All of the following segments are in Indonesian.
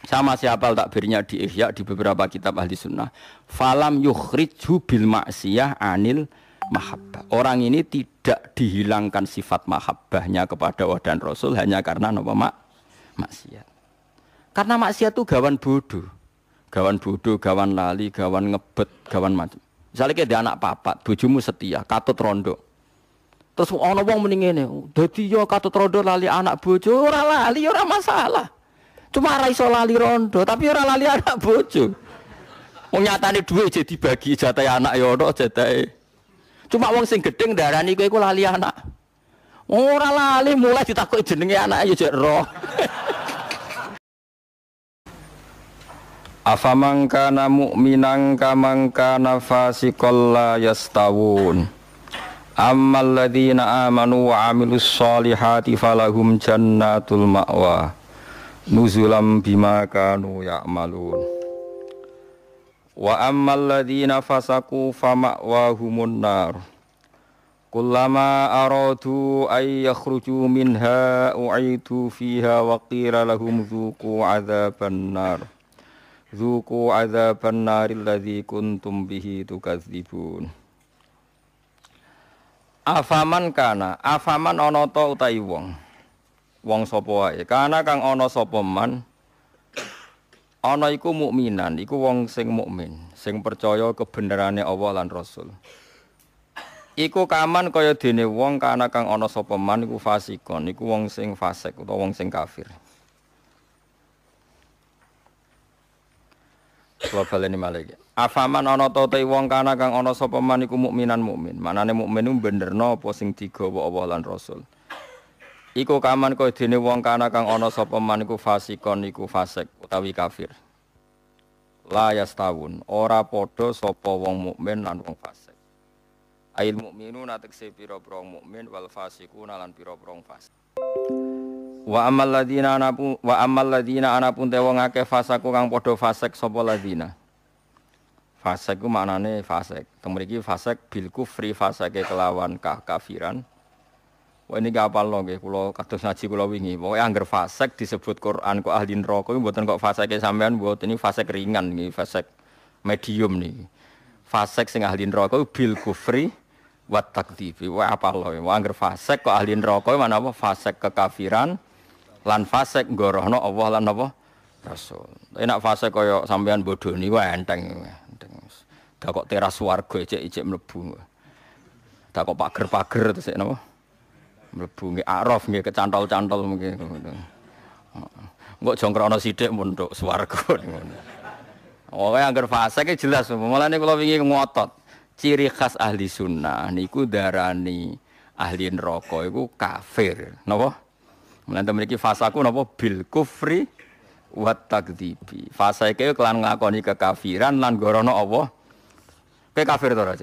Sama siapa takbirnya di Ihya di beberapa kitab ahli sunnah. Falam yukhrijhu bil ma'siyah anil mahabbah. Orang ini tidak dihilangkan sifat mahabbahnya kepada Allah dan Rasul hanya karena apa maksiat. Karena maksiat itu gawan bodoh, gawan lali, gawan ngebet, gawan macam. Misalnya kayak dia anak papat, bojomu setia, katut rondo. Terus ana wong muni ngene, dadi yo katut rondo lali anak bojo, ora lali ora masalah. Cuma ora iso lali rondo, tapi ora lali anak bojo. Wong nyatane dhuwit jadi dibagi jatah anak yo ono jatahe. Cuma wong sing gedeng darani kowe iku lali anak. Ora lali mulai ditakoki jenenge anak yo jek roh. Afaman kana mu'minan kaman kana fasiqal la yastawun. Ammal ladzina amanu wa 'amilus solihati falahum jannatul ma'wa nuzulam bima kanu ya'malun. Wa ammal ladzina fasaqu fama'wahumun nar. Kullama aradu ay yakhruju minha u'idu fiha wa qila lahum dzuqu 'adzaban nar. Dzuqu 'adzaban naril ladzi kuntum bihi tukadzibun. Afaman kana, afaman ana ta utahi wong. Wong sapa wae? Kana kang ana sapa man. Ana iku mukminan, iku wong sing mukmin, sing percaya kebenerane Allah lan Rasul. Iku kaman kaya dene wong kana kang ana sapa man iku fasikon, iku wong sing fasik utawa wong sing kafir. Wa baleni malih. Afaman ana ta te wong kana kang ana sapa man iku mukminan mukmin. Manane mukmin ku benerno apa sing digawa Allah lan Rasul. Iku kaman kaya dene wong kana kang ana sapa man iku fasikon iku fasik utawi kafir. La yastawun, ora padha sapa wong mukmin lan wong fasik. Ail mukminuna tekse pira-pira mukmin wal fasikuna lan pira-pira fasik. Wa amal ladina anapun te wong akeh fasaku kang padha fasik sapa ladina. Fasik ku maknane fasik. Teng mriki fasik bil kufri fasike kelawan kafiran. Wah ini kapal lho nggih kula kados ngaji kula wingi. Pokoke angger fasik disebut Quran kok ahli neraka kuwi mboten kok fasike sampean mboten ini fasik ringan niki, fasik medium niki. Fasik sing ahli neraka bil kufri wa takdzibi. Wah apal lho. Wah angger fasik kok ahli neraka mana apa fasik kekafiran lan fasik ngorohno Allah lan apa Rasul. Enak fasik kaya sampean bodoni wae enteng. Dak kok teras swarga ijek-ijek mlebu. Dak kok pager-pager terus napa? Mlebu nggih araf nggih kecantol-cantol mungkin. Engko jongkrono sithik mun tok swarga ngono. Oke angger fasik iki jelas. Mulane kula wingi ngotot. Ciri khas ahli sunnah niku darani ahli neraka iku kafir. Napa? Mulane mriki fasaku napa bil kufri wa takdzibi. Fasake kelan nglakoni kekafiran lan gorono Allah. Kowe kafir to ora?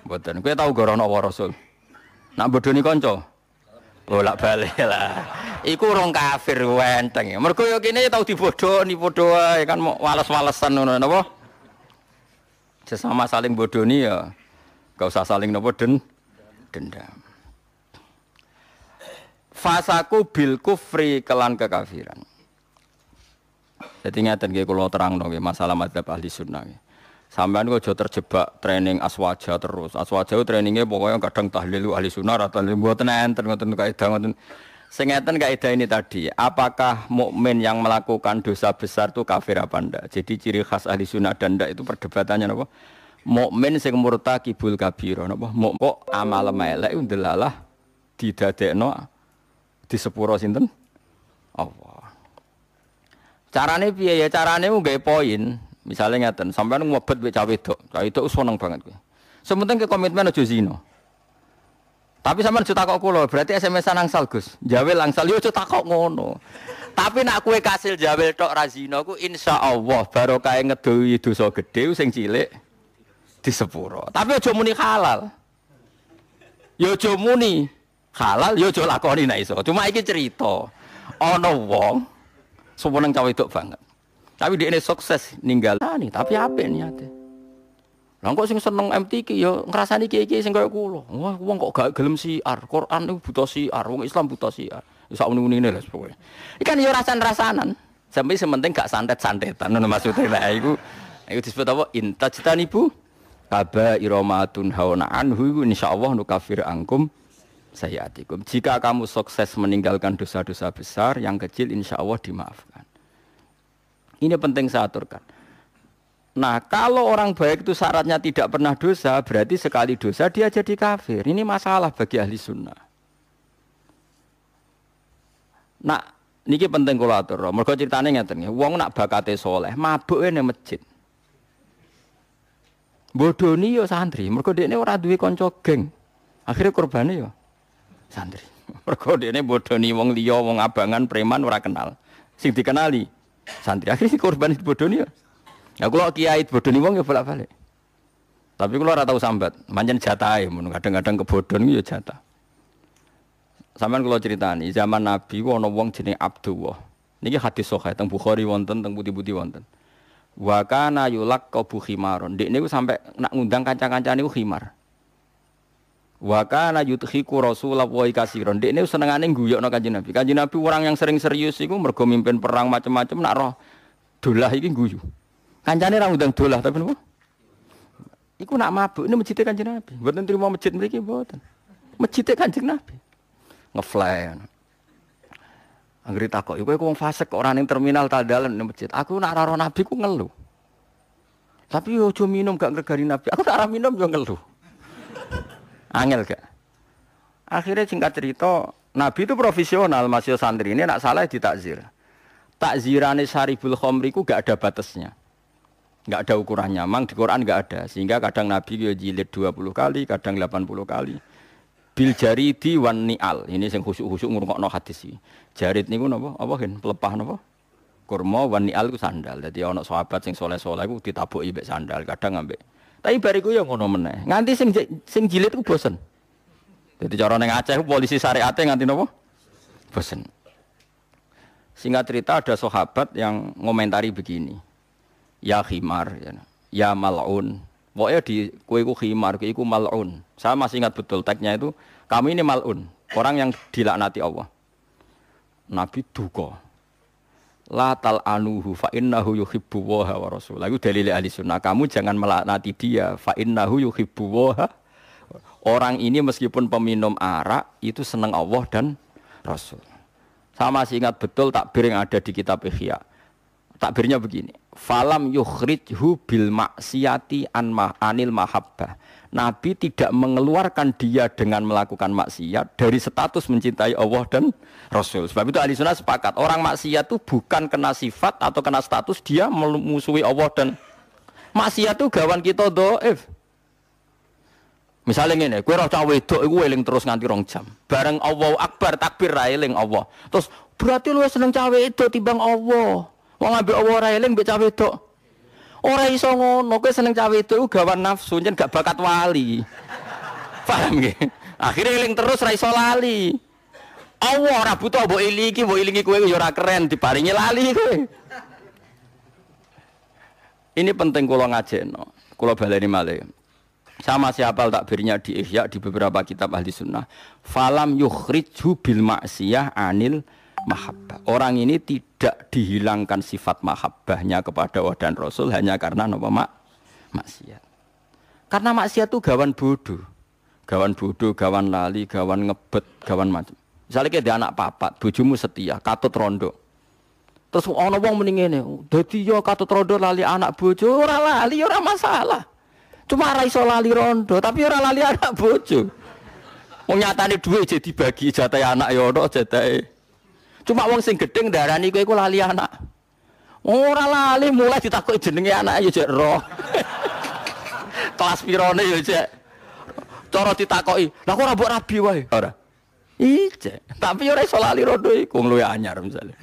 Mboten. Kowe tau gorono Allah Rasul. Nak bodoni kanca. Bolak-balik lah. Iku urung kafir wenteng. Mergo yo kene tau dibodoni padha wae kan mok wales-walesan ngono napa? Sesama saling bodoni ya. Enggak usah saling napa dendam. Fasaku bil kufri kelan kekafiran. Jadi ngeten nggih kula terangno nggih masalah madzhab ahli sunnah nggih. Sampeyan kok aja terjebak training aswaja terus. Aswaja trainingnya pokoknya kadang tahlil ahli sunnah atau mboten enten ngoten kaidah ngoten. Sing ngeten kaidah ini tadi, apakah mukmin yang melakukan dosa besar itu kafir apa ndak? Jadi ciri khas ahli sunnah dan ndak itu perdebatannya napa? Mukmin sing murtakibul kabira napa? Kok amal elek ndelalah didadekno di sepuro sinten? Allah. Carane piye ya? Carane nggawe poin. Misalnya ngeten, sampean ngobet wek cawe wedok. Cawe wedok seneng banget kowe. Sementing ke komitmen aja zina. Tapi sampean aja takok kula, berarti SMS-an angsal Gus. Jawel angsal yo aja takok ngono. Tapi nak kowe kasil jawel tok ra zina ku insyaallah barokah ngedohi dosa gedhe sing cilik di sepuro. Tapi aja muni halal. Yo aja muni halal yo aja lakoni nek iso. Cuma iki cerita. Ana wong seneng cawe wedok banget. Tapi dia ini sukses ninggal nih, tapi apik niate. Lah kok sing seneng MTQ ya ngrasani kiye-kiye sing kaya kula. Wah, wong kok gak gelem siar. Quran niku buta siar, wong Islam buta siar. Sak muni-munine lho pokoke. Ikan yo rasan-rasanan. Sampai sementing gak santet-santetan ngono maksudnya lah iku disebut apa intajtanibu kaba iromatun hauna anhu iku insyaallah nukafir angkum sayiatikum. Jika kamu sukses meninggalkan dosa-dosa besar, yang kecil insyaallah dimaafkan. Ini penting saya aturkan. Nah, kalau orang baik itu syaratnya tidak pernah dosa, berarti sekali dosa dia jadi kafir. Ini masalah bagi ahli sunnah. Nah, niki penting kula atur. Mergo critane ngeten nggih, wong nak bakate saleh, mabuke ning masjid. Bodoni yo santri, mergo dekne ora duwe kanca geng. Akhire korbane yo santri. Mergo dekne bodoni wong liya, wong abangan, preman ora kenal. Sing dikenali santri. Akhire korban bodoni yo. Ya kula kiai bodoni wong yo bolak-balik. Tapi kula ora tau sambat, pancen jatahe mun kadang-kadang kebodhon yo jatah. Sampeyan kula critani, zaman Nabi ana wong jenenge Abdullah. Niki hadis sahih teng Bukhari wonten, teng putih-putih wonten. Wa kana yulaqabu khimaron. Dik niku sampe nak ngundang kanca-kancane niku khimar. Wa kana yudhiku Rasulullah katsiron. Dik niku senengane guyokno Kanjeng Nabi. Kanjeng Nabi orang yang sering serius iku mergo mimpin perang macam-macam nak roh dolah iki guyu. Kancane ra ngundang dolah tapi napa? Iku nak mabuk ini masjid Kanjeng Nabi. Mboten trimo masjid mriki mboten. Masjid Kanjeng Nabi. Ngefly. Anggere takok, kowe wong fasik kok ora ning terminal tandalan ning masjid. Aku nak ora Nabi ku ngeluh. Tapi yo aja minum gak ngregani Nabi. Aku tak ora minum yo ngeluh. Angel gak? Akhirnya singkat cerita, Nabi itu profesional, masih santri ini nak salah ditakzir. Takzirane Syaribul Khamri ku gak ada batasnya. Gak ada ukurannya. Memang di Quran gak ada. Sehingga kadang Nabi yo jilid 20 kali, kadang 80 kali. Bil jaridi wan ni'al. Ini sing khusuk-khusuk ngrungokno hadis iki. Jarid niku napa? Apa gen pelepah napa? Kurma wan ni'al ku sandal. Dadi ana sahabat sing saleh-saleh ku ditabuki mbek sandal, kadang ambek. Tapi bariku ya ngono meneh. Nganti sing jilid ku bosen. Dadi cara ning Aceh polisi syariate nganti napa? Bosen. Singkat cerita ada sahabat yang ngomentari begini. Ya khimar ya mal'un. Pokoknya di kue ku khimar, kue ku mal'un. Saya masih ingat betul tagnya itu, kami ini mal'un, orang yang dilaknati Allah. Nabi duka. La tal'anuhu fa innahu yuhibbu wa rasul. Itu dalil ahli sunnah. Kamu jangan melaknati dia, fa innahu yuhibbu wa. Orang ini meskipun peminum arak, itu senang Allah dan Rasul. Saya masih ingat betul takbir yang ada di kitab Ihya. Takbirnya begini. Falam yukhrijhu bil maksiyati anil mahabbah. Nabi tidak mengeluarkan dia dengan melakukan maksiat dari status mencintai Allah dan Rasul. Sebab itu ahli sunnah sepakat. Orang maksiat itu bukan kena sifat atau kena status dia memusuhi Allah dan maksiat itu gawan kita dhaif. Misalnya ngene, kowe ora cah wedok iku eling terus nganti 2 jam. Bareng Allahu Akbar takbir ra eling Allah. Terus berarti lu seneng cah wedok timbang Allah. Wong ambek Allah ora eling mbek cah wedok. Ora iso ngono, kowe seneng cah wedok iku gawan nafsu, yen gak bakat wali. Paham nggih? Akhire eling terus ra iso lali. Allah ora butuh mbok ilingi kowe ya ora keren diparingi lali kowe. Ini penting kula ngajekno. Kula baleni malih. Sama siapa takbirnya di Ihya di beberapa kitab ahli sunnah. Falam yukhrijhu bil maksiyah anil mahabbah. Orang ini tidak dihilangkan sifat mahabbahnya kepada Allah dan Rasul hanya karena apa maksiat. Karena maksiat itu gawan bodoh, gawan lali, gawan ngebet, gawan macam. Misalnya kayak anak papat, bojomu setia, katut rondo. Terus ana wong muni ngene, dadi yo katut rondo lali anak bojo, ora lali ora masalah. Cuma ora iso lali rondo, tapi ora lali anak bojo. Wong nyatane dhuwit jadi dibagi jatahe anak ya ono jatahe. Cuma wong sing gedeng darani kowe iku lali anak. Ora lali mulai ditakoki jenenge anak ya jek roh. Kelas pirone ya jek. Cara ditakoki, lha kok ora mbok rabi wae. Ora. Ijek, tapi ora iso lali rondo iku luwih anyar misalnya.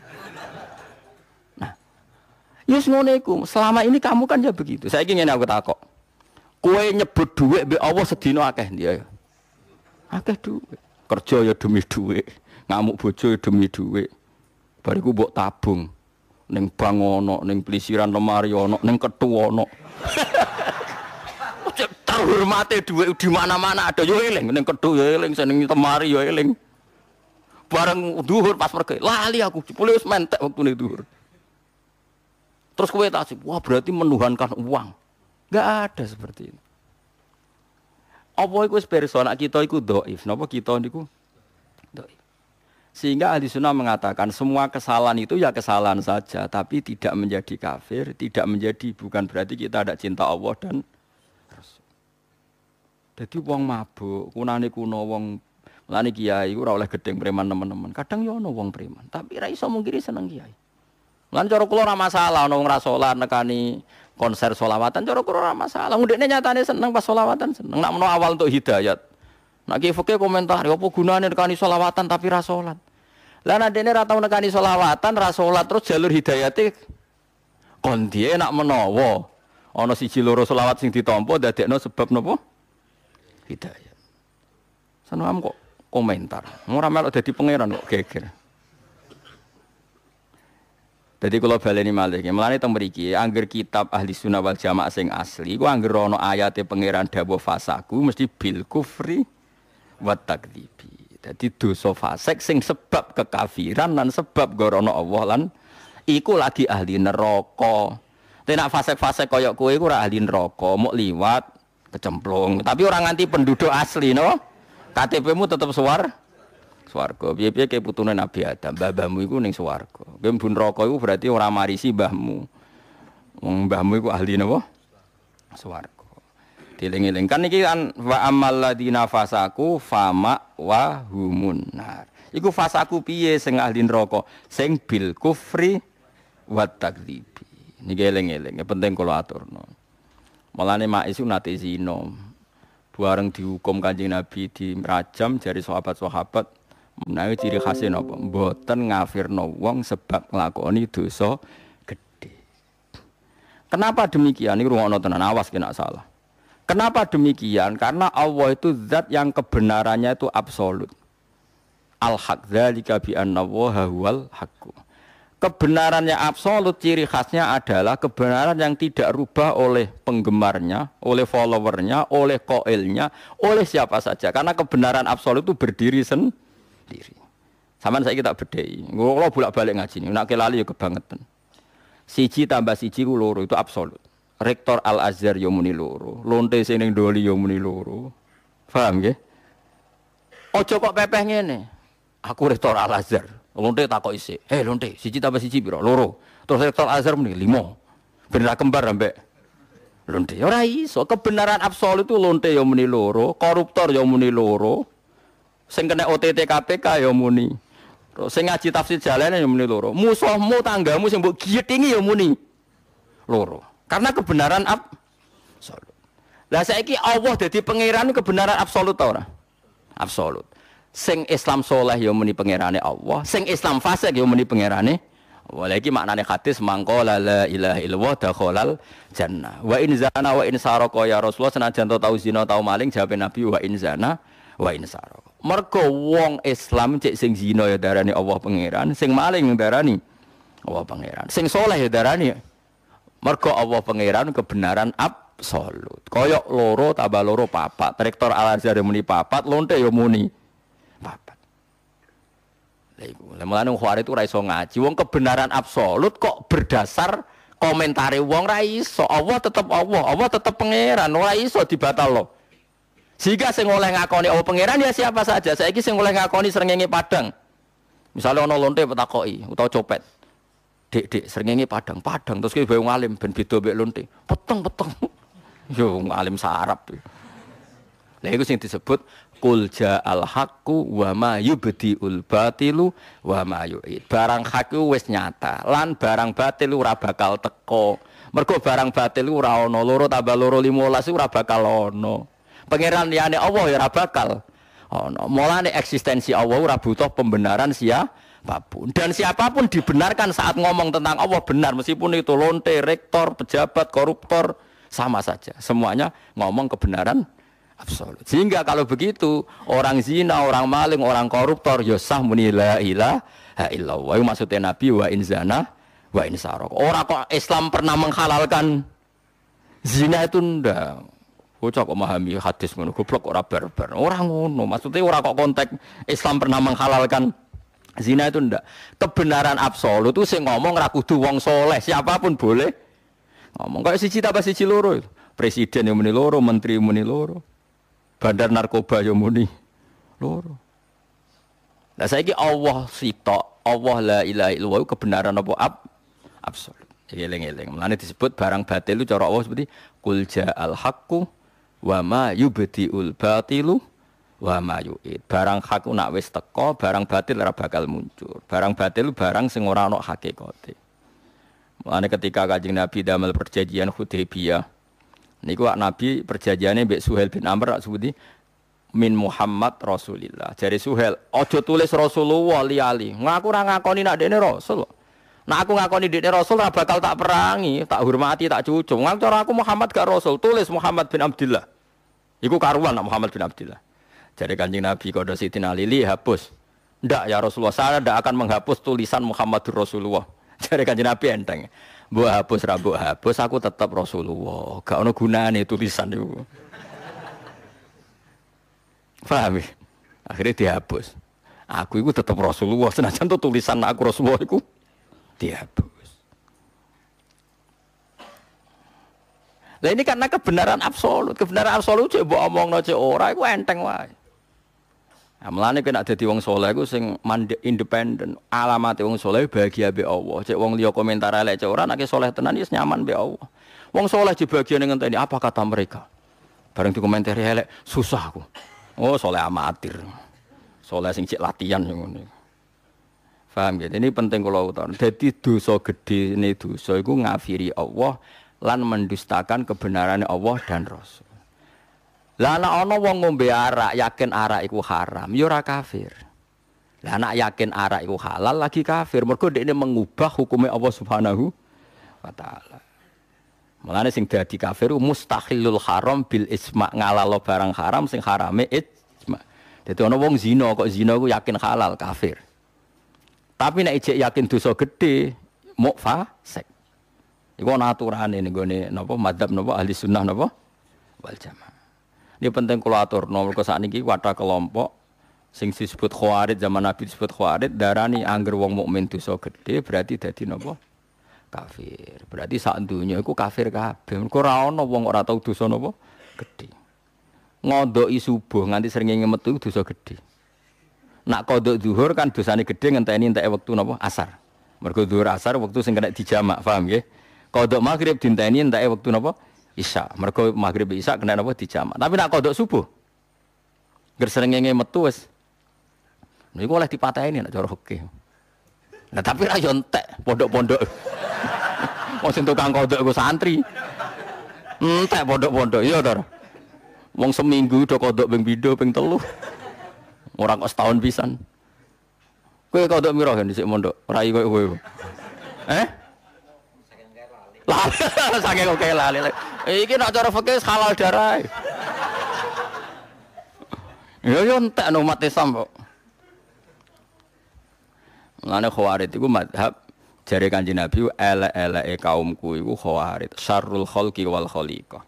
Nah. Yus ngono iku, selama ini kamu kan ya begitu. Saiki ngene aku takok. Kowe nyebut dhuwit mbek Allah sedina akeh ndi ya. Akeh dhuwit. Kerja ya demi dhuwit. Ngamuk bojo demi dhuwit. Bariku mbok tabung ning bank ono, ning plisiran lemari ono, ning kethu ono. Terhormate dhuwit di mana-mana ada yo eling, ning kethu yo eling, ning lemari yo eling. Bareng duhur pas mergo lali aku jebule wis mentek wektune duhur. Terus kowe tasik, wah berarti menuhankan uang. Enggak ada seperti itu. Apa iku wis pirsa nek kita iku dhaif, napa kita niku dhaif. Sehingga ahli sunnah mengatakan semua kesalahan itu ya kesalahan saja, tapi tidak menjadi kafir, tidak menjadi bukan berarti kita tidak cinta Allah dan Rasul. Jadi wong mabuk, kunane kuno wong lani kiai ora oleh gedeng preman teman-teman. Kadang yo ono wong preman, tapi ra iso mungkiri seneng kiai. Lan cara kula ora masalah ono wong ra salat nekani konser sholawatan, cara kula ora masalah. Ndekne nyatane seneng pas sholawatan seneng. Nak menawa awal untuk hidayat. Nak ki fikih komentar, apa gunane nekani sholawatan tapi ra salat. Lah nek dene ra tau nekani sholawatan, ra salat terus jalur hidayate kon diye nak menawa ana siji loro sholawat sing ditampa dadekno sebab napa? Hidayat. Sanam kok komentar. Ora melok dadi pangeran kok geger. Jadi kalau baleni malih, mulane teng mriki angger kitab Ahli Sunnah wal Jamaah sing asli, ku angger ana ayate pangeran dawuh fasaku mesti bil kufri wa takdzibi. Jadi dosa fasik sing sebab kekafiran lan sebab gorono Allah lan iku lagi ahli neraka. Tenak fasik-fasik kaya kowe iku ora ahli neraka, mok liwat kecemplung. Tapi ora nganti penduduk asli no. KTP-mu tetep swarga. Piye-piye ke putune Nabi Adam, mbahmu iku ning swarga. Kowe mlebu neraka iku berarti ora marisi mbahmu. Wong mbahmu iku ahli napa? Swarga. Dieling-eling kan iki kan wa amal ladina fasaku fama wa humun nar. Iku fasaku piye sing ahli neraka? Sing bil kufri wa takdzibi. Niki eling-eling, penting kula aturno. Mulane mak isu nate zina. Bareng dihukum Kanjeng Nabi di rajam jari sahabat-sahabat. Menawi ciri khasé napa? Mboten ngafirno wong sebab nglakoni dosa gedhe. Kenapa demikian? Iki rungokno tenan, awas kena salah. Kenapa demikian? Karena Allah itu zat yang kebenarannya itu absolut. Al-haq dzalika bi anna Allaha huwal haqq. Kebenarannya absolut, ciri khasnya adalah kebenaran yang tidak rubah oleh penggemarnya, oleh followernya, oleh qailnya, oleh siapa saja. Karena kebenaran absolut itu berdiri sendiri. Sampeyan saiki tak bedheki. Kula bolak-balik ngaji niku, nek lali ya kebangetan. 1 tambah 1 ku loro itu absolut. Rektor Al-Azhar yo muni loro, lonte sing ning Doli yo muni loro. Paham nggih? Aja kok pepeh ngene. Aku rektor Al-Azhar. Lonte takok isik. Lonte, 1 tambah 1 piro? Loro. Terus rektor Al-Azhar muni 5. Ben ra kembar ambek lonte. Ora iso, kebenaran absolut itu lonte yo muni loro, koruptor yo muni loro. Sing kena OTT KPK yo muni. Terus sing ngaji tafsir jalane yo muni loro. Musuhmu tanggamu sing mbok giyetingi yo muni loro. Karena kebenaran absolut. Lah saiki Allah dadi pangeran kebenaran absolut ta ora? Absolut. Sing Islam saleh ya muni pangerane Allah, sing Islam fasik ya muni pangerane Allah. Iki maknane hadis mangko la ilaha illallah dakhalal jannah. Wa in zana wa in sarqa ya Rasulullah senajan tau zina tau maling jawab Nabi wa in zana wa in sarqa. Mergo wong Islam cek sing zina ya darani Allah pangeran, sing maling darani Allah pangeran. Sing saleh ya darani mergo Allah pangeran kebenaran absolut. Koyok loro tambah loro papat. Rektor Al-Azhar muni papat, lonte yo muni papat. Lha iku, mulane wong Khawarij itu ora iso ngaji. Wong kebenaran absolut kok berdasar komentare wong ra iso. Allah tetep Allah, Allah tetep pangeran, ora iso dibatalno. Jika sing oleh ngakoni Allah pangeran ya siapa saja. Saiki sing oleh ngakoni srengenge padang. Misalnya ana lonte petakoki utawa copet. Dek srengenge padang terus kowe bae ngalim ben beda mek lonte. Peteng. Yo ngalim sarap. Lha iku sing disebut qul ja'al haqqu wa ma yubdiul batilu wa ma yu'id. Barang hak wis nyata, lan barang batil ora bakal teko. Mergo barang batil ora ana, loro tambah loro 15 ora bakal ana. Pangeran liyane Allah ya ora bakal ana. Mulane eksistensi Allah ora butuh pembenaran siapapun. Dan siapapun dibenarkan saat ngomong tentang Allah benar, meskipun itu lonte, rektor, pejabat, koruptor, sama saja. Semuanya ngomong kebenaran absolut. Sehingga kalau begitu, orang zina, orang maling, orang koruptor, ya sah muni la ilaha illallah. Maksudnya Nabi wa in zana wa in saraq. Orang kok Islam pernah menghalalkan zina itu ndak. Bocah kok memahami hadis ngono, goblok ora barbar. Ora ngono. Maksudnya ora kok konteks Islam pernah menghalalkan Zina itu ndak. Kebenaran absolut itu sing ngomong ra kudu wong soleh, siapapun boleh ngomong. Kayak siji tambah siji loro itu. Presiden yang muni loro, menteri muni loro. Bandar narkoba yang muni loro. Lah saiki Allah sitok, Allah la ilaha illallah kebenaran apa absolut. Eling-eling. Mulane disebut barang batil itu cara Allah seperti qul ja'al haqqu wa ma yubdiul batilu wa ma yu'id. Barang hak nak wis teka, barang batil ora bakal muncul. Barang batil barang sing ora ana hakikate. Mulane ketika Kanjeng Nabi damel perjanjian Hudaybiyah niku Nabi perjanjiane mbek Suhail bin Amr sebuti min Muhammad Rasulillah. Jare Suhail, aja tulis Rasulullah li-ali. Ngaku ora ngakoni nek dekne rasul. Nek aku ngakoni dekne rasul ora bakal tak perangi, tak hormati, tak cucung. Ngaku cara aku Muhammad gak rasul, tulis Muhammad bin Abdullah. Iku karuan Muhammad bin Abdullah. Jare Kanjeng Nabi kode Sidina Ali hapus. Ndak ya Rasulullah, saya ndak akan menghapus tulisan Muhammadur Rasulullah. Jare Kanjeng Nabi enteng. Mbok hapus ra mbok hapus aku tetap Rasulullah. Gak ono gunane tulisan iku. Paham ya? Akhirnya dihapus. Aku itu tetap Rasulullah. Senajan tuh tulisan aku Rasulullah itu dihapus. Lah ini karena kebenaran absolut. Kebenaran absolut cek mbok omongno cek ora iku enteng wae. Nah, mulane kena dadi wong saleh iku sing independen. Alamate wong saleh bahagia mbek Allah. Cek wong liya komentar elek cek ora nek saleh tenan wis nyaman mbek Allah. Wong saleh dibagian ngenteni apa kata mereka. Bareng dikomentari elek susah aku. Oh, soleh amatir. Soleh sing cek latihan ngono. Paham ya? Ini penting kula utakan. Dadi dosa gedhe ne dosa iku ngafiri Allah lan mendustakan kebenaran Allah dan Rasul. Lah ana wong ngombe arak yakin arak iku haram, ya ora kafir. Lah anak yakin arak iku halal lagi kafir. Mergo dekne mengubah hukume Allah Subhanahu wa taala. Mulane sing dadi kafir mustahilul haram bil isma ngalalo barang haram sing harame ijma. Dadi ana wong zina kok zina ku yakin halal kafir. Tapi nek ijek yakin dosa gedhe muk fasik. Iku ana aturane ning gone napa madzhab napa ahli sunnah napa wal jamaah. Ini penting kula aturno mergo sakniki wadah kelompok sing disebut khawarij zaman Nabi disebut khawarij darani angger wong mukmin dosa gedhe berarti dadi napa kafir. Berarti sak donya iku kafir kabeh. Mergo ora ana wong ora tau dosa napa gedhe. Ngondoki subuh nganti srengenge metu dosa gedhe. Nak qodok zuhur kan dosane gedhe ngenteni entek wektu napa asar. Mergo zuhur asar wektu sing kena dijamak, paham nggih? Qodok maghrib dinteni entek wektu napa isya. Mergo maghrib isya kena napa dijamak. Tapi nak qodok subuh ger srengenge metu wis niku oleh dipateni nek cara fikih. Nah tapi ra yo entek pondok-pondok. Wong sing tukang kodok iku santri. Entek pondok-pondok iya to. Wong seminggu do kodok ping 2 ping 3. Ora kok setahun pisan. Kowe kodok mira kan dhisik mondok, rai koyo kowe. Saking kok lali. Iki nek cara fikih halal darah. Ya yo entek no umat Islam kok. Mulane khawarij iku mazhab jare Kanjeng Nabi elek-eleke kaumku iku khawarij, syarrul khalqi wal khaliqah.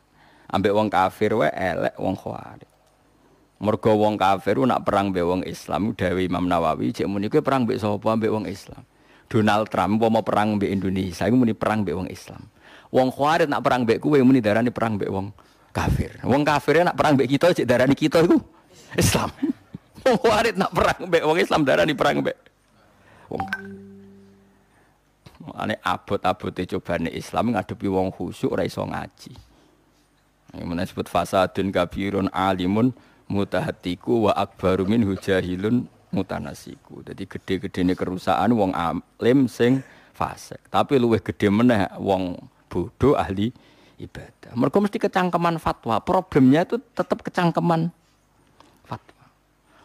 Ambek wong kafir wae elek wong khawarij. Mergo wong kafir nak perang mbek wong Islam dawuh Imam Nawawi cek muni kowe perang mbek sapa mbek wong Islam. Donald Trump mau perang mbek Indonesia iku muni perang mbek wong Islam. Wong khawarij nak perang mbek kowe muni darani perang mbek wong kafir. Wong kafir nak perang mbek kita cek darani kita iku Islam. Wong khawarij nak perang mbek wong Islam darani perang mbek wong ane abot-abote cobane Islam ngadepi wong khusyuk ora iso ngaji. Iki disebut fasadun kabirun alimun mutahatiku wa akbaru minhu jahilun mutanasiku. Dadi gede-gedene kerusakan wong alim sing fasik, tapi luwih gede meneh wong bodoh ahli ibadah. Mergo mesti kecangkeman fatwa. Problemnya itu tetap kecangkeman fatwa.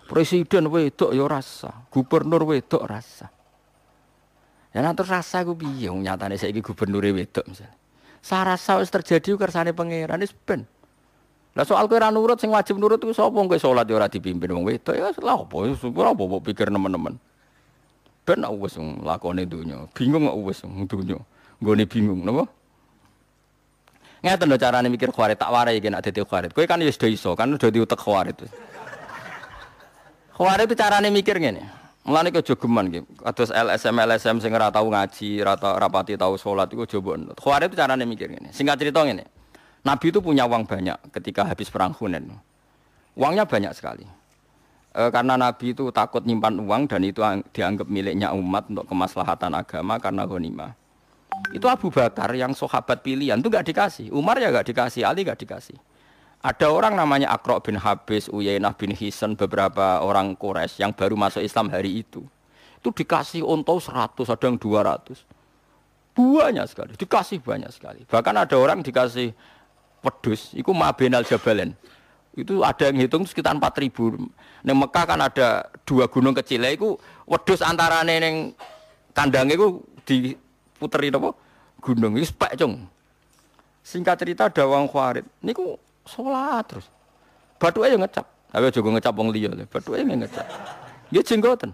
Presiden wedok ya rasa, gubernur wedok rasa. Ya nek terus rasa ku piye wong nyatane saiki gubernure wedok misalnya. Sarasa wis terjadi kersane pangeran wis ben. Lah soal kowe ora nurut sing wajib nurut ku sapa kowe salat ya ora dipimpin wong wedok ya lha apa pikir nemen-nemen. Ben wis lakone donya, bingung kok wis donya. Nggone bingung napa? Ngeten lho carane mikir khawarij tak warai iki nek dadi khawarij. Kowe kan ya wis do iso, kan udah diutek khawarij. Khawarij itu carane mikir ngene. Mulane kok aja geman nggih. Kados LSM sing ora tau ngaji, rapati tau salat iku aja mbok. Khawarij itu carane mikir ngene. Singkat cerita ngene. Nabi itu punya uang banyak ketika habis perang Hunain. Uangnya banyak sekali. Karena Nabi itu takut nyimpan uang dan itu dianggap miliknya umat untuk kemaslahatan agama karena ghanimah. Itu Abu Bakar yang sahabat pilihan itu enggak dikasih. Umar ya enggak dikasih, Ali enggak dikasih. Ada orang namanya Aqra' bin Habis, Uyainah bin Hisan, beberapa orang Quraisy yang baru masuk Islam hari itu. Itu dikasih unta 100, ada yang 200. Banyak sekali, dikasih banyak sekali. Bahkan ada orang dikasih wedhus, itu Ma'benal Jabalain. Itu ada yang hitung sekitar 4.000. Di Mekah kan ada 2 gunung kecil, itu wedhus antarane ning kandang itu diputeri apa? Gunung itu spek cung. Singkat cerita ada wong Khawarij niku salat terus. Bathuke yo ngecap. Tapi aja ngecap wong liya, bathuke ngecap. Nggih jenggoten.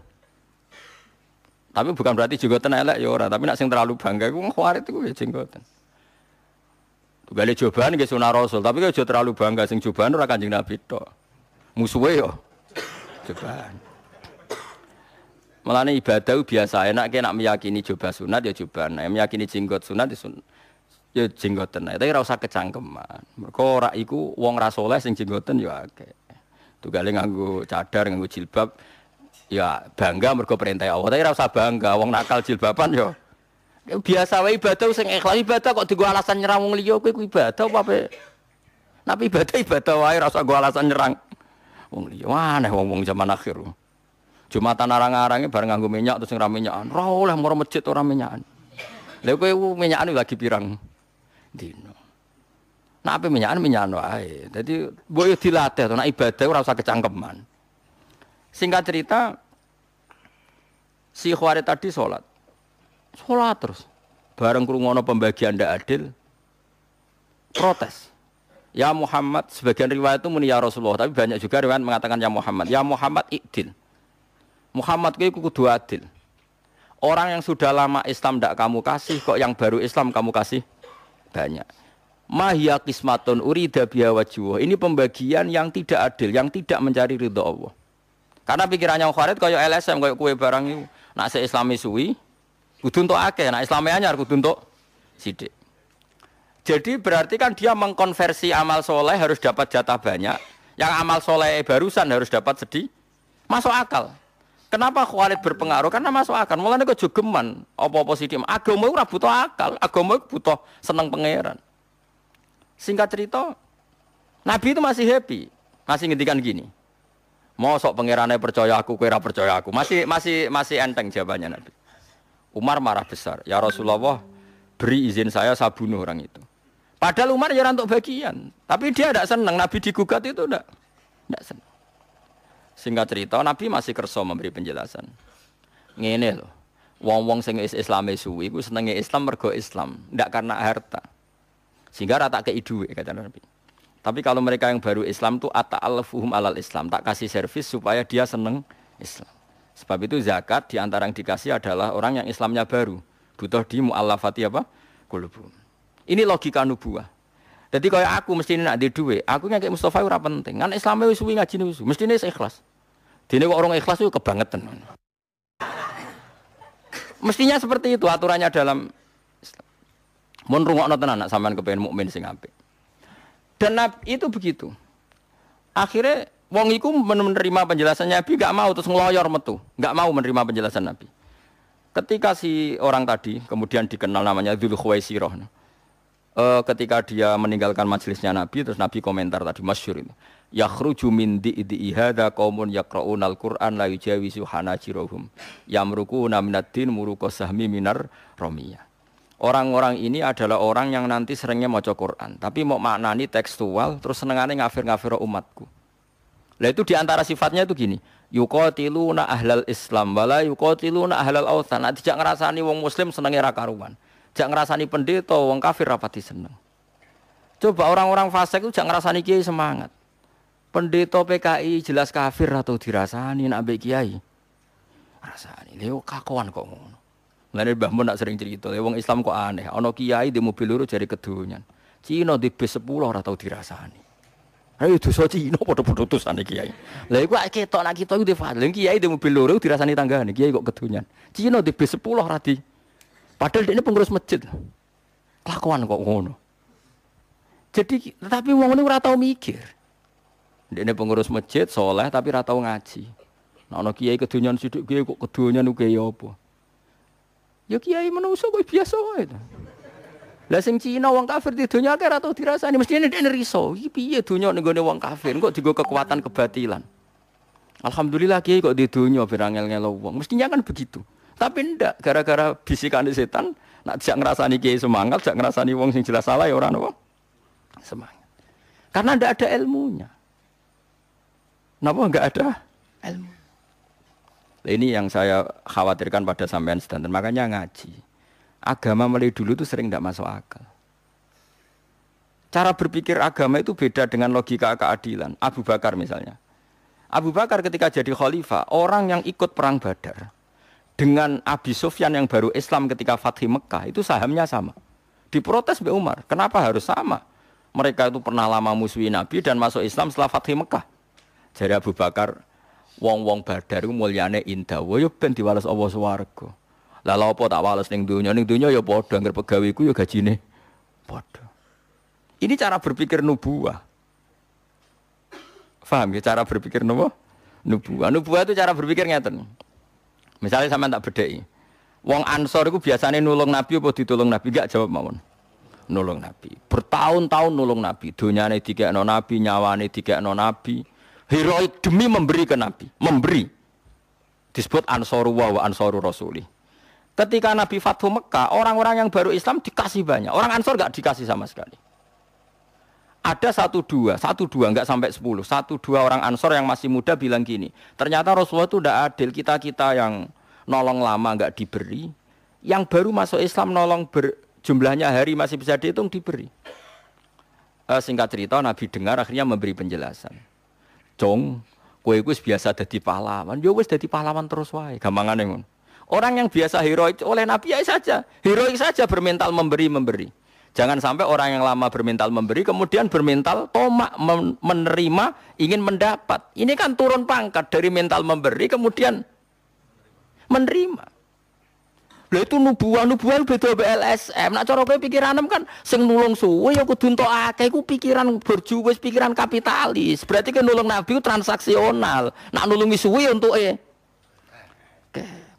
Tapi bukan berarti jenggoten elek ya ora, tapi nek sing terlalu bangga iku wong Khawarij iku ya jenggoten. Tugale cobaan nggih sunah Rasul, tapi aja terlalu bangga sing cobaan ora Kanjeng Nabi tok. Musuhe yo cobaan. Mulane ibadah biasa enak nek meyakini coba sunat ya cobaan, nek meyakini jenggot sunat ya jenggoten. Tapi ora usah kecangkeman. Mergo ora iku wong ra saleh sing jenggoten ya akeh. Tugale nganggo cadar, nganggo jilbab ya bangga mergo perintah Allah. Tapi ora usah bangga wong nakal jilbaban ya biasa wae ibadah sing ikhlas. Ibadah kok digo alasan nyerang wong liya kuwi ibadah apa ape? Nabi ibadah wae ora usah go alasan nyerang wong liya. Aneh wong-wong zaman akhir. Jumatan arang-arange bareng nganggo minyak terus sing ra minyakan. Ora oleh moro masjid ora minyakan. Lha kowe minyakan lagi pirang dino. Nek ape minyakan wae. Dadi mbok yo dilatih to nek ibadah ora usah kecangkeman. Singkat cerita si Khawarij tadi salat terus. Bareng krungono pembagian ndak adil, protes. Ya Muhammad, sebagian riwayat itu muni ya Rasulullah, tapi banyak juga riwayat mengatakan ya Muhammad. Ya Muhammad ikdil. Muhammad kuwi kudu adil. Orang yang sudah lama Islam ndak kamu kasih, kok yang baru Islam kamu kasih banyak. Mahya qismatun urida biha wajhuh. Ini pembagian yang tidak adil, yang tidak mencari ridha Allah. Karena pikirannya Khawarij kaya LSM, kaya kue barang itu. Nak se-Islami suwi kudu entuk akeh, nek Islame anyar kudu entuk sithik. Jadi berarti kan dia mengkonversi amal soleh harus dapat jatah banyak, yang amal soleh barusan harus dapat sedih. Masuk akal. Kenapa Khawarij berpengaruh? Karena masuk akal. Mulane kok jogeman apa-apa sithik. Agama ora butuh akal, agama butuh seneng pangeran. Singkat cerita, Nabi itu masih happy, masih ngendikan gini. Mosok pangerane percaya aku, kowe ora percaya aku. Masih enteng jawabannya Nabi. Umar marah besar. Ya Rasulullah, beri izin saya bunuh orang itu. Padahal Umar ya untuk bagian. Tapi dia tidak senang. Nabi digugat itu tidak senang. Singkat cerita, Nabi masih kerso memberi penjelasan. Ngene loh. Wong-wong sing Islame suwi iku senenge Islam mergo Islam, ndak karena harta. Sehingga rata kei dhuwit kata Nabi. Tapi kalau mereka yang baru Islam tuh ata'alfuhum alal Islam, tak kasih servis supaya dia seneng Islam. Sebab itu zakat di antara yang dikasih adalah orang yang Islamnya baru. Butuh di mu'allafati apa? Qulubuhum. Ini logika nubuwah. Jadi kalau aku mesti nak di duwe, aku ngekek Mustafa ora penting. Kan Islamnya wis suwi ngaji wis. Mestine ikhlas. Dene kok orang ikhlas itu kebangetan. Mestinya seperti itu aturannya dalam Islam. Mun rungokno tenan nak sampean kepengin mukmin sing apik. Dan itu begitu. Akhirnya wong iku menerima penjelasan Nabi, enggak mau terus ngeloyor metu, enggak mau menerima penjelasan Nabi. Ketika si orang tadi kemudian dikenal namanya Dzul Khuwaisirah. Ketika dia meninggalkan majelisnya Nabi, terus Nabi komentar tadi masyhur itu. Yakhruju min di'i hadza qaumun yaqra'unal Qur'an la yujawizu hanajirahum. Yamruquna minad din muruqa sahmi minar ramiyah. Orang-orang ini adalah orang yang nanti seringnya maca Quran, tapi mau maknani tekstual terus senengane ngafir-ngafir umatku. Lah itu diantara sifatnya itu gini, yuqatiluna ahlal Islam wala yuqatiluna ahlal authan. Nah, tidak ngerasani wong muslim senenge ra karuan. Tidak ngerasani pendeta wong kafir rapati seneng. Coba orang-orang fasik itu tidak ngerasani kiai semangat. Pendeta PKI jelas kafir atau dirasani nak ambek kiai. Rasani lho kakuan kok ngono. Mulane Mbah Mun nak sering cerita, wong Islam kok aneh. Ana kiai di mobil loro jari kedonyan. Cina di bis 10 ora tau dirasani. Ayo dosa Cina padha-padha utusane kiai. Lah iku ketok nak kita iku di fadl. Kiai di mobil loro dirasani tanggane. Kiai kok kedonyan. Cina di bis 10 radi. Padahal dia ini pengurus masjid. Kelakuan kok ngono. Jadi tapi wong ngene ora tau mikir. Dia ini pengurus masjid soleh tapi ora tau ngaji. Nah ana kiai kedonyan sithik kiai kok kedonyan ku kiai apa? Ya kiai menungso kok biasa wae to. Lah sing Cina wong kafir di dunya akeh ora tau dirasani, mestine dekne riso. Iki piye dunya ning gone wong kafir kok digo kekuatan kebatilan. Alhamdulillah kiai kok di dunya ben angel-ngelo wong. Mestinya kan begitu. Tapi ndak gara-gara bisikane setan nak jak ngrasani kiai semangat, jak ngrasani wong sing jelas salah ya ora ono semangat. Karena ndak ada ilmunya. Napa enggak ada ilmu? Ini yang saya khawatirkan pada sampean sedanten. Makanya ngaji. Agama mulai dulu itu sering tidak masuk akal. Cara berpikir agama itu beda dengan logika keadilan. Abu Bakar misalnya. Abu Bakar ketika jadi khalifah, orang yang ikut perang Badar dengan Abi Sufyan yang baru Islam ketika Fathi Mekah itu sahamnya sama. Diprotes Mbak Umar, kenapa harus sama? Mereka itu pernah lama musuhi Nabi dan masuk Islam setelah Fathi Mekah. Jadi Abu Bakar, wong-wong Badar itu mulyane indah, yo ben diwales Allah swarga. Lah lha apa tak wales ning donya ya padha anggere pegaweku ya gajine padha. Ini cara berpikir nubuwah. Paham ya cara berpikir nubuwah? Nubuwah itu cara berpikir ngeten. Misalnya sampean tak bedheki. Wong Ansor iku biasane nulung Nabi apa ditulung Nabi? Enggak jawab mawon. Nulung Nabi. Bertahun-tahun nulung Nabi. Donyane dikekno Nabi, nyawane dikekno Nabi. Heroik demi memberi ke Nabi, memberi. Disebut Ansaru wa Ansaru Rasuli. Ketika Nabi Fathu Mekah, orang-orang yang baru Islam dikasih banyak. Orang Ansor enggak dikasih sama sekali. Ada satu dua, enggak sampai 10. 1-2 orang Ansor yang masih muda bilang gini, ternyata Rasulullah itu tidak adil. Kita yang nolong lama enggak diberi. Yang baru masuk Islam nolong jumlahnya hari masih bisa dihitung diberi. Singkat cerita, Nabi dengar akhirnya memberi penjelasan. Cong, kowe iku biasa dadi pahlawan. Ya wis dadi pahlawan terus wae, gampangane ngono. Orang yang biasa heroik oleh Nabi ya saja. Heroik saja bermental memberi. Jangan sampai orang yang lama bermental memberi kemudian bermental tomak menerima, ingin mendapat. Ini kan turun pangkat dari mental memberi kemudian menerima. Lha itu nubuah beda BLSM. Nek cara kowe pikiranem kan sing nulung suwe ya kudu entuk akeh iku pikiran borju wis pikiran kapitalis. Berarti kan nulung Nabi transaksional. Nek nulungi suwe ya entuke.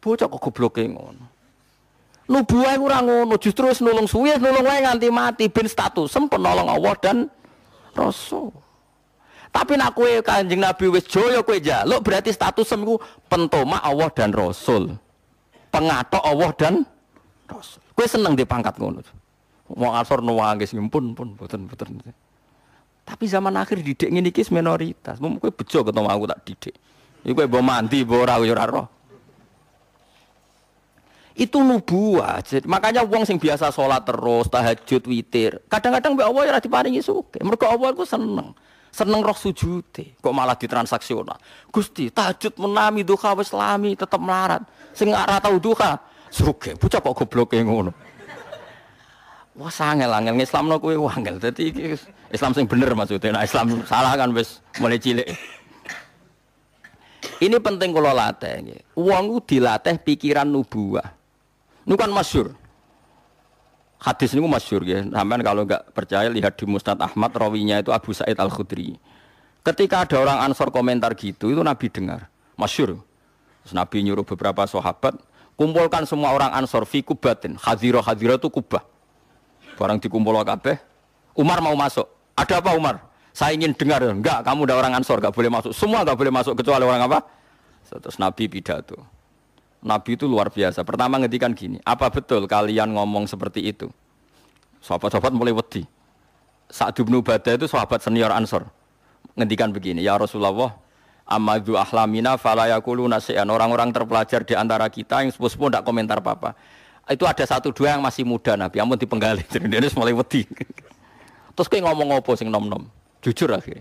Bocah kok gobloke ngono. Nubuah iku ora ngono, justru wis nulung suwe nulung wae nganti mati ben statusem penolong Allah dan Rasul. Tapi nek kowe Kanjeng Nabi wis joyo kowe njaluk berarti statusem iku pentomak Allah dan Rasul. Pengatok Allah dan Rasul. Kowe seneng di pangkat ngono. Wong Ansor nangis pun mboten. Tapi zaman akhir didik ngene iki minoritas. Mung kowe bejo ketemu aku tak didik. Iku kowe mbok mandi mbok ora ya ora roh. Itu nubuah. Makanya wong sing biasa sholat terus, tahajud, witir. Kadang-kadang mbek Allah ya ora diparingi sugih. Mergo Allah iku seneng roh sujude. Kok malah ditransaksional. Gusti, tahajud menami duha wis lami tetep melarat. Sing ora tau duha sugih. Bocah kok gobloke ngono. Wah angel Islamno kowe angel. Dadi iki Islam sing bener maksudnya. Nah Islam salah kan wis mulai cilik. Ini penting kula latih nggih. Wong ku dilatih pikiran nubuah. Ini kan masyhur. Hadis ini masyhur ya. Sampeyan kalau enggak percaya lihat di Musnad Ahmad rawinya itu Abu Sa'id Al-Khudri. Ketika ada orang Ansor komentar gitu, itu Nabi dengar. Masyhur. Terus Nabi nyuruh beberapa sahabat kumpulkan semua orang Ansor fi kubatin. Hadira itu kubah. Barang dikumpul kabeh, Umar mau masuk. Ada apa Umar? Saya ingin dengar. Enggak, kamu udah orang Ansor, enggak boleh masuk. Semua enggak boleh masuk kecuali orang apa? Terus Nabi pidato. Nabi itu luar biasa. Pertama ngendikan gini, apa betul kalian ngomong seperti itu? Sahabat-sahabat mulai wedi. Sa'd bin Ubadah itu sahabat senior Ansor. Ngendikan begini, ya Rasulullah, amadu ahlamina fala yaquluna syai'an. Orang-orang terpelajar di antara kita yang sepuh-sepuh enggak komentar apa-apa. Itu ada 1-2 yang masih muda Nabi, ampun dipenggali. Jadi dia mulai wedi. Terus kowe ngomong apa sing nom-nom? Jujur akhirnya.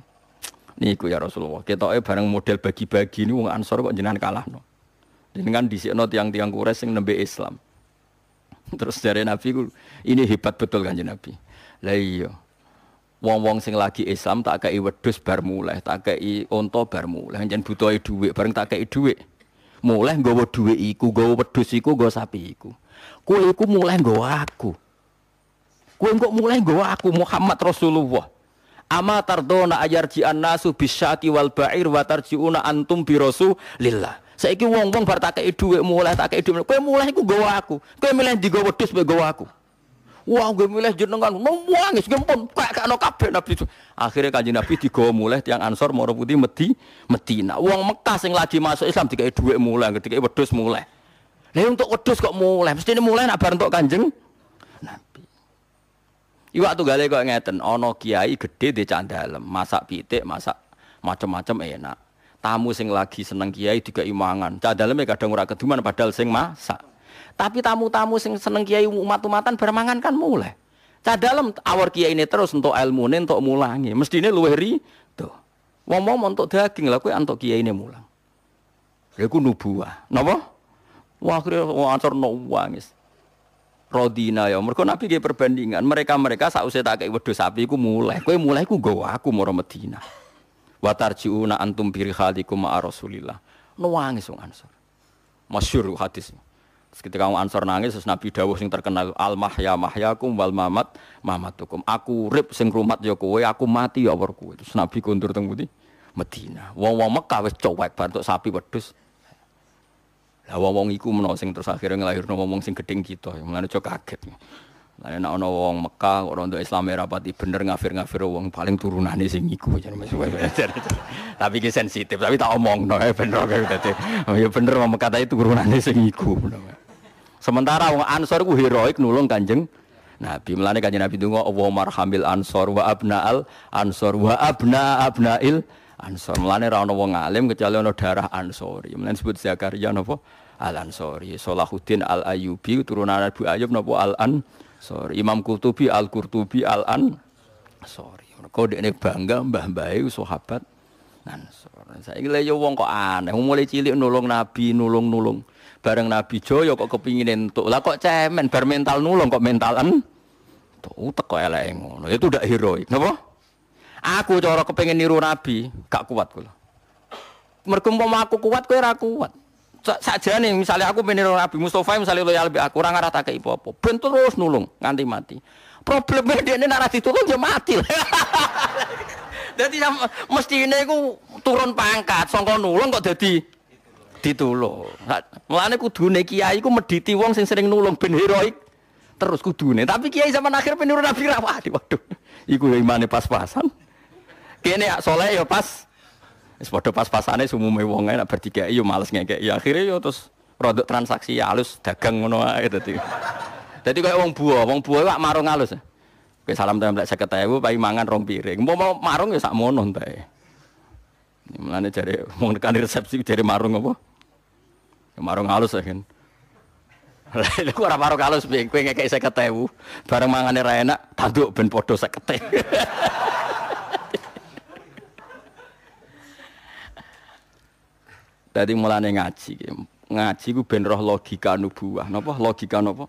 Niku ya Rasulullah, ketoke bareng model bagi-bagi ini wong Ansor kok jenengan kalahno. Jenengan dhisikno tiang-tiang Quraisy sing nembe Islam. Terus dari Nabi ku ini hebat betul Kanjeng Nabi. Lah iya. Wong-wong sing lagi Islam tak kei wedhus bar muleh, tak kei unta bar muleh, njen butuhe dhuwit, bareng tak kei dhuwit. Muleh nggawa dhuwit iku, nggawa wedhus iku, nggawa sapi iku. Kowe iku muleh nggawa aku. Kowe kok muleh nggawa aku Muhammad Rasulullah. Ama tardona ayarji'an nasu bisyati wal ba'ir wa tarji'una antum bi Rasulillah. Saiki wong-wong bar tak kei dhuwit muleh, tak kei dhuwit. Kowe muleh iku nggawa aku. Kowe milih digawa wedhus mbek nggawa aku. Wah, gue milih jenengan, nangis, gempon, kayak no kabeh Nabi. Akhirnya kanjeng Nabi digawa mulih tiang Ansor mara putih Medina. Wong Mekah sing lagi masuk Islam dikai dhuwit mulih, dikai wedhus mulih. Lah untuk wedhus kok mulih? Mestine mulih nak bar entuk kanjeng Nabi. Iwak tunggale kok ngeten, ana kiai gedhe di candalem, masak pitik, masak macam-macam enak. Tamu sing lagi seneng kiai dikai mangan. Candaleme kadang ora keduman padahal sing masak. Tapi tamu-tamu sing seneng kiai umat-umatan bermangan kan mulai. Cah dalem awar kiai ini terus untuk ilmune untuk mulangi. Mestine luwih rido. Wong-wong untuk daging lah kowe antuk kiai ini mulang. Lha iku nubuwah. Napa? Wah akhire wong Ansor nangis. Rodina ya mergo Nabi nggih perbandingan. Mereka sausé tak kei wedhus sapi iku mulai. Kowe mulai iku nggawa aku mara Madinah. Wa tarji'una antum bi khalikum ma Rasulillah. Nangis wong Ansor. Masyhur hadis. Ketika orang Ansor nangis, terus Nabi dawuh sing terkenal al-mahya mahyakum wal mamat mamatukum. Aku urip sing rumat ya kowe, aku mati ya war kowe. Terus Nabi kondur teng pundi? Madinah. Wong-wong Mekah wis cowek bar entuk sapi wedhus. Lah wong-wong iku menawa sing terus akhire nglahirno wong sing gedeng kita. Mulane aja kaget. Lah nek ana wong Mekah ora untuk Islam rapati bener ngafir-ngafir wong paling turunane sing iku. Tapi ki sensitif, tapi tak omongno bener dadi. Oh ya bener wong Mekah ta itu turunane sing iku. Sementara wong Ansor ku heroik nulung Kanjeng Nabi. Mulane Kanjeng Nabi ndonga Allahumma arhamil ansor wa abnaal ansor wa abnail ansor. Mulane ra ono wong alim kecuali ono darah Ansori. Mulane disebut Zakaria napa? Al-Ansori. Salahuddin Al-Ayyubi turunan Abu Ayyub napa Al-Ansori. Imam Qurtubi Al-Qurtubi Al-Ansori. Mergo dekne bangga mbah-mbahe sahabat Ansor. Saiki lha yo wong kok aneh, mulai cilik nulung Nabi, nulung. Bareng Nabi Jaya kok kepingin entuk. Lah kok cemen bar mental nulung kok mentalan. Tuh teko eleke ngono. Itu ndak heroik. Napa? Aku cara kepengin niru Nabi, gak kuat kula. Mergo umpama aku kuat kowe ora kuat. Sakjane misalnya aku pengen niru Nabi Mustofa misalnya loyal mbek aku ora ngarah tak kei apa-apa. Ben terus nulung nganti mati. Problemnya dekne nek ora ditulung ya mati. Dadi mestine iku turun pangkat saka nulung kok dadi ditulung. Mulane kudune kiai iku medhiti wong sing sering nulung ben heroik terus kudune. Tapi kiai zaman akhir peniru Nabi ra waduh. Iku imane pas-pasan. Kene saleh ya pas. Wis padha pas-pasane sumume wong nek bar dikai yo males ngekeki. Akhire yo terus produk transaksi halus dagang ngono ae dadi. Dadi kaya wong buah wak marung halus. Kowe salam templek 50.000 pai mangan rong piring. Mau marung ya sak mono entae. Mulane jare wong tekan resepsi jare marung apa? Marung halus ya kan. Lah kok ora marung halus piye kowe ngekeki 50.000 bareng mangane ra enak tanduk ben padha 50.000. Dadi mulane ngaji ku ben roh logika nubuwah. Napa logika napa?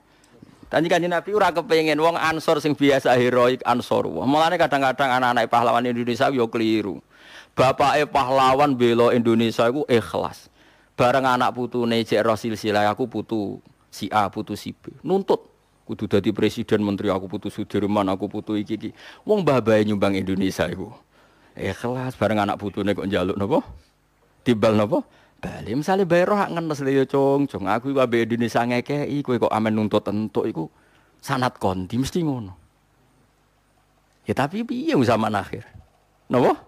Kanjeng Nabi ora kepengin wong Ansor sing biasa heroik Ansor. Mulane kadang-kadang anak-anak pahlawan Indonesia yo keliru. Bapake pahlawan bela Indonesia iku ikhlas. Bareng anak putune cek Rasul silsilah aku putu si A, putu si B. Nuntut kudu dadi presiden menteri aku putu Sudirman, aku putu iki. Wong mbah-mbahe nyumbang Indonesia iku. Ikhlas bareng anak putune kok njaluk napa? Timbal napa? Bali misale bae roh hak ngenes le yo cung aku iku ambek Indonesia ngekeki kowe kok amen nuntut entuk iku sanad kondi mesti ngono. Ya tapi piye zaman akhir? Napa?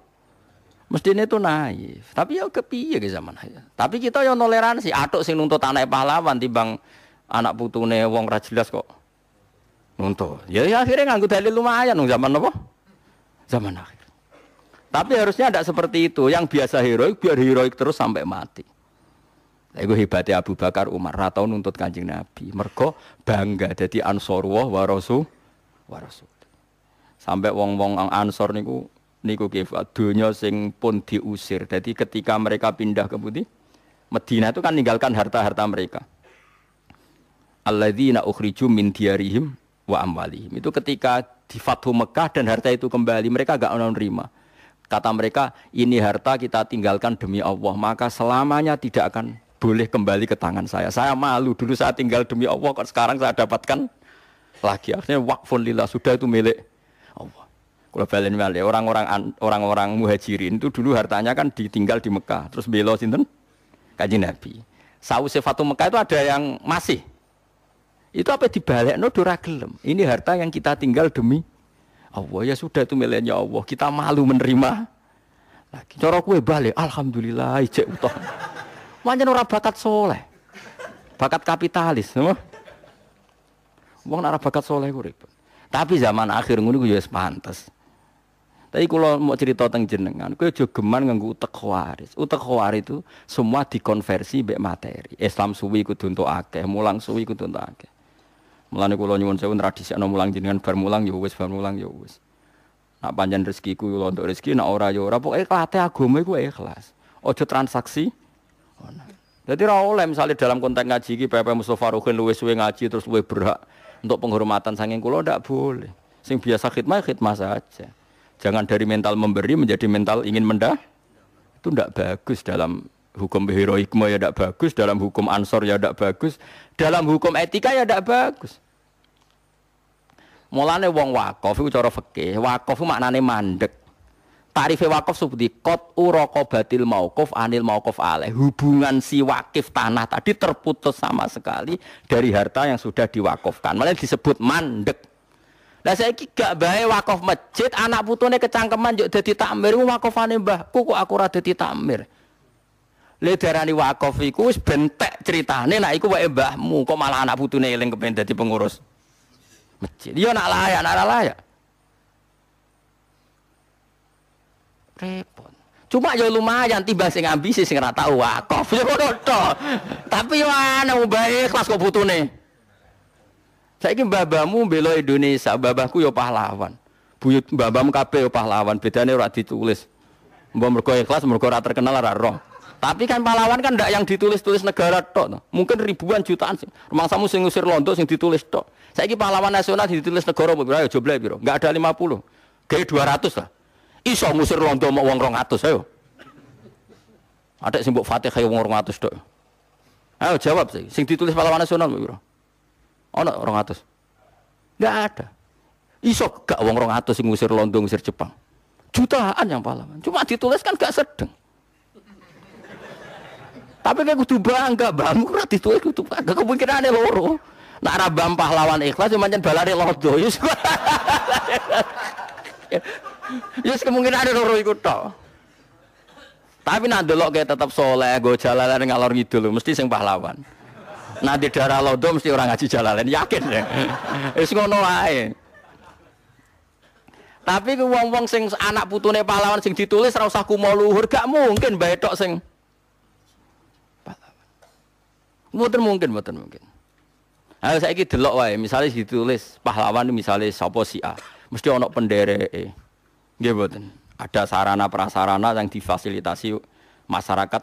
Mestine itu naif. Tapi ya kepiye ke zaman akhir. Tapi kita yo toleransi, atuk sing nuntut anak pahlawan timbang anak putune wong ra jelas kok nuntut. Ya akhirnya nganggo dalil lumayan nang zaman napa? Zaman akhir. Tapi harusnya tidak seperti itu. Yang biasa heroik, biar heroik terus sampai mati. Itu hebatnya Abu Bakar, Umar. Ratau nuntut Kanjeng Nabi. Mergo bangga. Jadi Ansorullah wa Rasul. Sampai wong-wong Ansor niku kifat. Dunia sing pun diusir. Jadi ketika mereka pindah ke Madinah itu kan meninggalkan harta-harta mereka. Alladzina ukhriju min diyarihim wa amwalihim. Itu ketika di Fathu Mekah dan harta itu kembali, mereka enggak mau nerima. Kata mereka, ini harta kita tinggalkan demi Allah, maka selamanya tidak akan boleh kembali ke tangan saya. Saya malu, dulu saya tinggal demi Allah, kok sekarang saya dapatkan lagi. Akhirnya waqfun lillah, sudah itu milik Allah. Kalau balen balik, orang-orang muhajirin itu dulu hartanya kan ditinggal di Mekah, terus belo sinten Kanjeng Nabi. Sausé Fathu Mekah itu ada yang masih. Itu apa dibalekno ora gelem. Ini harta yang kita tinggal demi Allah, ya sudah itu miliknya Allah. Kita malu menerima lagi. Cara kowe balik, alhamdulillah ijek utuh. Pancen ora bakat soleh. Bakat kapitalis, no? Wong ora bakat soleh ku repot. Tapi zaman akhir ngono ku ya wis pantes. Tapi kalau mau cerita tentang jenengan, kowe aja geman nganggo utek khawaris. Utek khawaris itu semua dikonversi mbek materi. Islam suwi kudu entuk akeh, mulang suwi kudu entuk akeh. Mulane kula nyuwun sewu tradisikno mulang jenengan bar mulang ya wis, bar mulang ya wis. Nak pancen rezekiku kula entuk rezeki, nak ora ya ora. Pokoke klate agama iku ikhlas. Aja transaksi. Jadi ora oleh misalnya dalam konteks ngaji iki PP Mustofa Ruhin luwih suwe ngaji terus luwih berhak untuk penghormatan saking kula ndak boleh. Sing biasa khidmah saja. Jangan dari mental memberi menjadi mental ingin mendah. Itu ndak bagus dalam hukum heroikme ya ndak bagus, dalam hukum ansor ya ndak bagus, dalam hukum etika ya ndak bagus. Mulane wong wakaf iku cara fikih, wakaf iku maknane mandeg. Tarife wakaf seperti qat uraqabatil mauquf anil mauquf alaih. Hubungan si wakif tanah tadi terputus sama sekali dari harta yang sudah diwakafkan. Mulane disebut mandeg. Lah saiki gak bae wakaf masjid, anak putune kecangkeman yo dadi takmir, wakafane mbahku kok aku ora dadi takmir. Le darani wakaf iku wis bentek critane nek iku wae mbahmu, kok malah anak putune eling kepen dadi pengurus masjid. Yo nak layak, nak ora layak. Repot. Cuma yo lumayan tiba sing ambisi sing ora tau wakaf yo ngono to. Tapi yo ana mbae kelas kok putune. Saiki mbah-mbahmu bela Indonesia, mbah-mbahku yo pahlawan. Buyut mbah-mbahmu kabeh yo pahlawan, bedane ora ditulis. Mbah mergo ikhlas, mergo ora terkenal ora roh. Tapi kan pahlawan kan ndak yang ditulis-tulis negara tok. Mungkin ribuan jutaan sih. Rumangsamu sing ngusir Londo sing ditulis tok. Saiki pahlawan nasional ditulis negara piro? Ayo joblah piro? Enggak ada 50. Gawe 200 lah. Iso ngusir Londo mau wong 200 ayo. Ada sing mbok Fatihah wong 200 tok. Ayo jawab sih. Sing ditulis pahlawan nasional piro? Ono 200. Enggak ada. Iso gak wong 200 sing ngusir Londo ngusir Jepang. Jutaan yang pahlawan. Cuma ditulis kan gak sedeng. Tapi kayak kudu bangga, mbahmu ora ditulis kudu bangga. Kemungkinane loro. Nek ora mbah pahlawan ikhlas yo pancen balane Londo. Yes kemungkinane loro iku tok. Tapi nek delok kayak tetep saleh, go jalalan ngalor ngidul mesti sing pahlawan. Nanti darah Londo mesti orang ngaji jalalan, yakin ya. Wis ngono wae. Tapi ku wong-wong sing anak putune pahlawan sing ditulis ora usah kumo luhur, gak mungkin bae tok sing pahlawan. Mboten mungkin. Ayo saiki delok wae, misale ditulis pahlawan misalnya sapa si A, mesti ana pendereke. Nggih mboten. Ada sarana prasarana yang difasilitasi masyarakat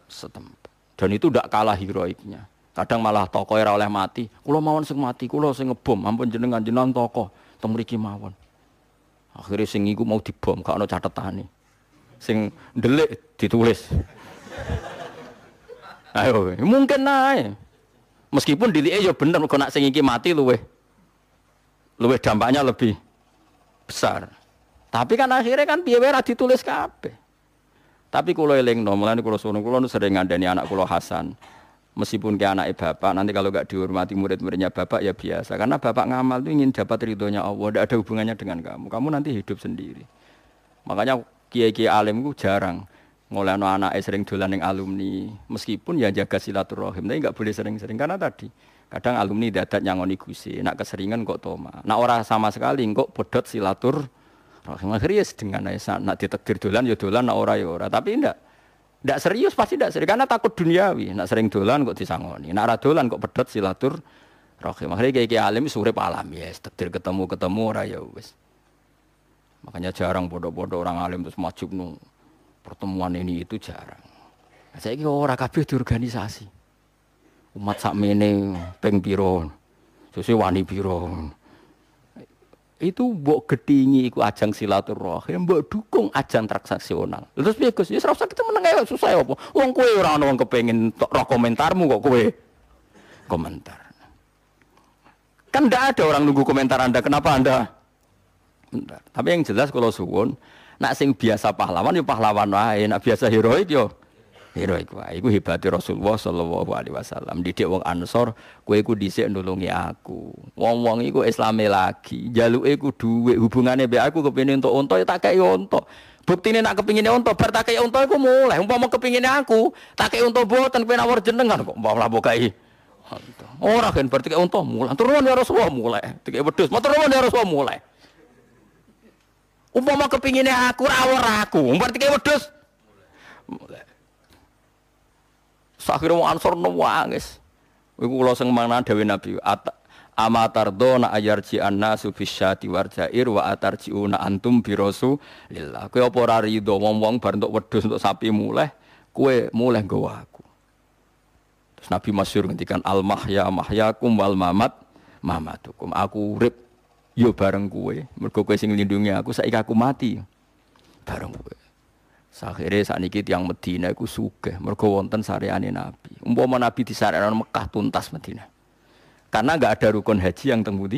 setempat. Dan itu ndak kalah heroiknya. Kadang malah tokoh ora oleh mati. Kula mawon sing mati, kula sing ngebom, ampun jenengan tokoh teng mriki mawon. Akhire sing iku mau dibom, gak ana catetane. Sing ndelik ditulis. Ayo, mungkin nae. Meskipun dilike ya bener kok nak sing iki mati luweh dampaknya lebih besar. Tapi kan akhirnya kan piye wae ra ditulis kabeh. Tapi kula elingno, mulane kula suwun kula sering ngandani anak kula Hasan. Meskipun ke anake bapak, nanti kalau enggak dihormati murid-muridnya bapak ya biasa. Karena bapak ngamal itu ingin dapat ridhonya Allah, tidak ada hubungannya dengan kamu. Kamu nanti hidup sendiri. Makanya kiai-kiai alim itu jarang ngolehno anake sering dolan ning alumni. Meskipun ya jaga silaturahim, tapi enggak boleh sering-sering karena tadi kadang alumni dadat nyangoni gusi, nak keseringan kok toma. Nak ora sama sekali kok bodot silaturahim. Akhirnya dengan nak ditakdir dolan ya dolan, nak ora ya ora. Tapi ndak serius pasti ndak serius karena takut duniawi. Nak sering dolan kok disangoni, nak ora dolan kok pedhot silaturahim. Akhirnya kiai alim urip alami ya, takdir ketemu ora ya wis. Makanya jarang bodoh-bodoh orang alim terus maju nu pertemuan ini itu jarang. Saiki ora kabeh diorganisasi. Umat sakmene ping pira. Sesuk wani piro. Itu mbok gedhingi iku ajang silaturahim, mbok dukung ajang transaksional. Terus piye Gus? Ya ora usah kita meneng ae susah apa. Wong kowe ora ono wong kepengin roh komentarmu kok kowe komentar. Kan ndak ada orang nunggu komentar Anda, kenapa Anda? Bentar. Tapi yang jelas kalau suwun, nak sing biasa pahlawan ya pahlawan wae, nak biasa heroik yo heroik wae. Iku hebate Rasulullah sallallahu alaihi wasallam. Didik wong Ansor, kowe iku dhisik nulungi aku. Wong-wong iku Islame lagi, njaluke ku dhuwit, hubungane mbek aku kepengin entuk unta ya tak kei unta. Buktine nak kepingine unta bar tak kei unta iku muleh. Umpama kepingine aku, tak kei unta boten penawar jenengan kok mbah kei. Ora kan berarti kei unta muleh. Turun ya Rasulullah muleh. Dikei wedhus, matur nuwun ya Rasulullah muleh. Umpama kepingine aku ora aku, berarti kei wedhus muleh. Sakhire wong Ansor nangis. Iku kula sing mana dawuh Nabi, amatardona ayarji annasu bisyati warjair wa atarjiuna antum bi Rasulillah. Kowe apa ora rido wong-wong bar entuk wedhus entuk sapi muleh, kowe muleh nggawa aku. Terus Nabi masyhur ngendikan al mahya mahyakum wal mamat mamatukum. Aku urip yo bareng kowe, mergo kowe sing nglindungi aku, saiki aku mati bareng kowe. Sakhire sakniki tiyang Madinah iku sugih mergo wonten sareane Nabi. Umpama Nabi disarekno Mekah tuntas Madinah. Karena enggak ada rukun haji yang teng pundi?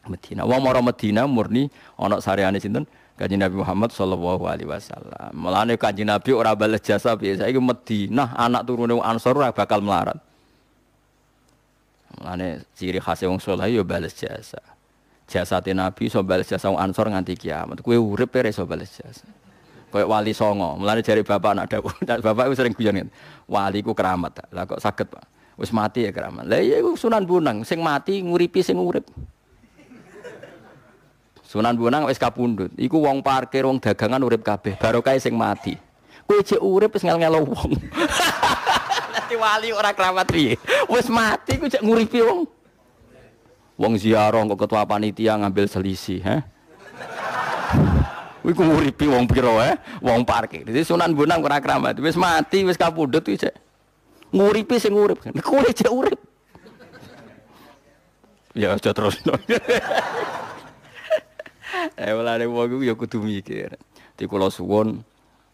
Madinah. Wong mara Madinah murni ana sareane sinten? Kanjeng Nabi Muhammad sallallahu alaihi wasallam. Mulane Kanjeng Nabi ora bales jasa piye saiki Madinah anak turune wong Ansor ora bakal melarat. Mulane ciri khas wong saleh yo bales jasa. Jasate Nabi iso bales jasa wong Ansor nganti kiamat. Kowe urip ora iso bales jasa. Kayak wali songo, mulane jari bapak anak dawuh. Bapak iku sering guyon ngene. Wali ku keramat. Lah kok saged, Pak? Wis mati ya keramat. Lah iya iku Sunan Bonang, sing mati nguripi sing urip. Sunan Bonang wis kapundhut. Iku wong parkir, wong dagangan urip kabeh, barokah sing mati. Kowe jek urip wis ngel-ngelo wong. Dadi wali ora keramat piye? Wis mati ku jek nguripi wong. Wong ziarah kok ketua panitia ngambil selisih, Iku nguripi wong pira wong parkir. Dadi Sunan Bonang ora kramat. Wis mati, wis kapundhut iki cek. Nguripi sing urip. Kowe cek urip. Ya aja terus. Mulane wong iku ya kudu mikir. Di kula suwun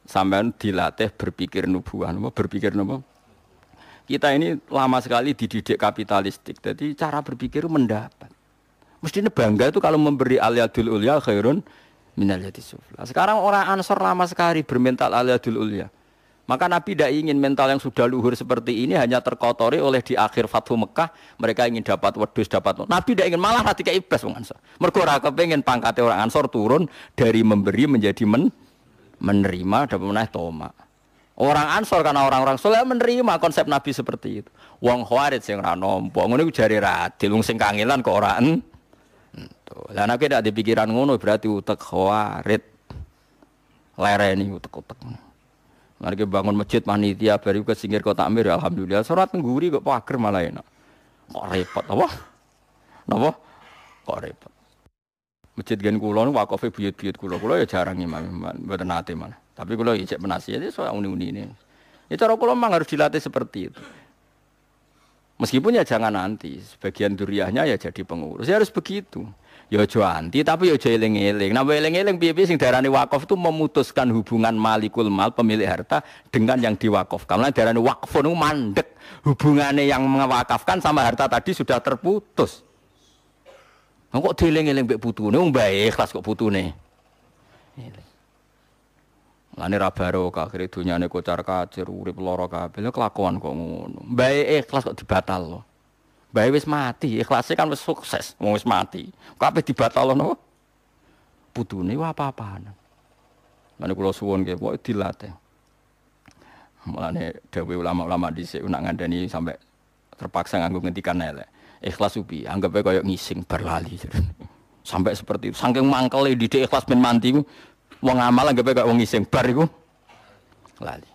sampean dilatih berpikir nubuah, berpikir napa? Kita ini lama sekali dididik kapitalistik. Jadi cara berpikir mendapat. Mestinya bangga itu kalau memberi al-yadul ulya khairun minal yadis sufla. Sekarang orang Ansor lama sekali bermental al-yadul ulya. Maka Nabi tidak ingin mental yang sudah luhur seperti ini hanya terkotori oleh di akhir Fathu Mekah. Mereka ingin dapat wedhus, dapat. Nabi tidak ingin malah ketika ibas wong Ansor. Mergo ora kepengin pangkate orang Ansor turun dari memberi menjadi menerima dapat meneh toma. Orang Ansor karena orang-orang soleh menerima konsep Nabi seperti itu. Wong Khawarij sing ora nampa, ngono iku jare radil wong sing kangelan kok ora lah nek tidak ada pikiran ngono berarti utek Khawarij. Lereni utek-utek. Mari bangun masjid panitia bari ke singgir kota Amir alhamdulillah salat ngguri kok pager malah enak. Kok repot apa? Napa? Kok repot. Masjid gen kula niku wakofe buyut-buyut kula. Kula ya jarang imam, mboten nate malah. Tapi kula ijek penasihat itu soal uni-uni ini. Ya cara kula memang harus dilatih seperti itu. Meskipun ya jangan nanti sebagian duriahnya ya jadi pengurus. Ya harus begitu. Ya aja anti tapi ya aja eling-eling. Nah eling-eling piye-piye sing darani wakaf itu memutuskan hubungan malikul mal pemilik harta dengan yang diwakafkan. Lah darani wakfun itu mandek. Hubungannya yang mewakafkan sama harta tadi sudah terputus. Nah, kok dieling-eling mbek putune wong bae ikhlas kok putune. Lane ra barokah akhire dunyane kocar-kacir urip lara kabeh. Lha kelakuan kok ngono. Bae ikhlas kok dibatalno. Bae wis mati, ikhlase kan wis sukses, wong wis mati. Kabeh dibatalno. Putune wae apa-apaan. Lane kula suwun nggih kok dilatih. Mulane dawuh ulama-ulama dhisik nak ngandani sampai terpaksa nganggo ngendikan elek. Ikhlas upi, anggap ae koyo ngising berlali. Sampai seperti itu. Saking mangkele didik ikhlas ben mati ku wong amal anggap ae koyo wong ngising bar iku lali.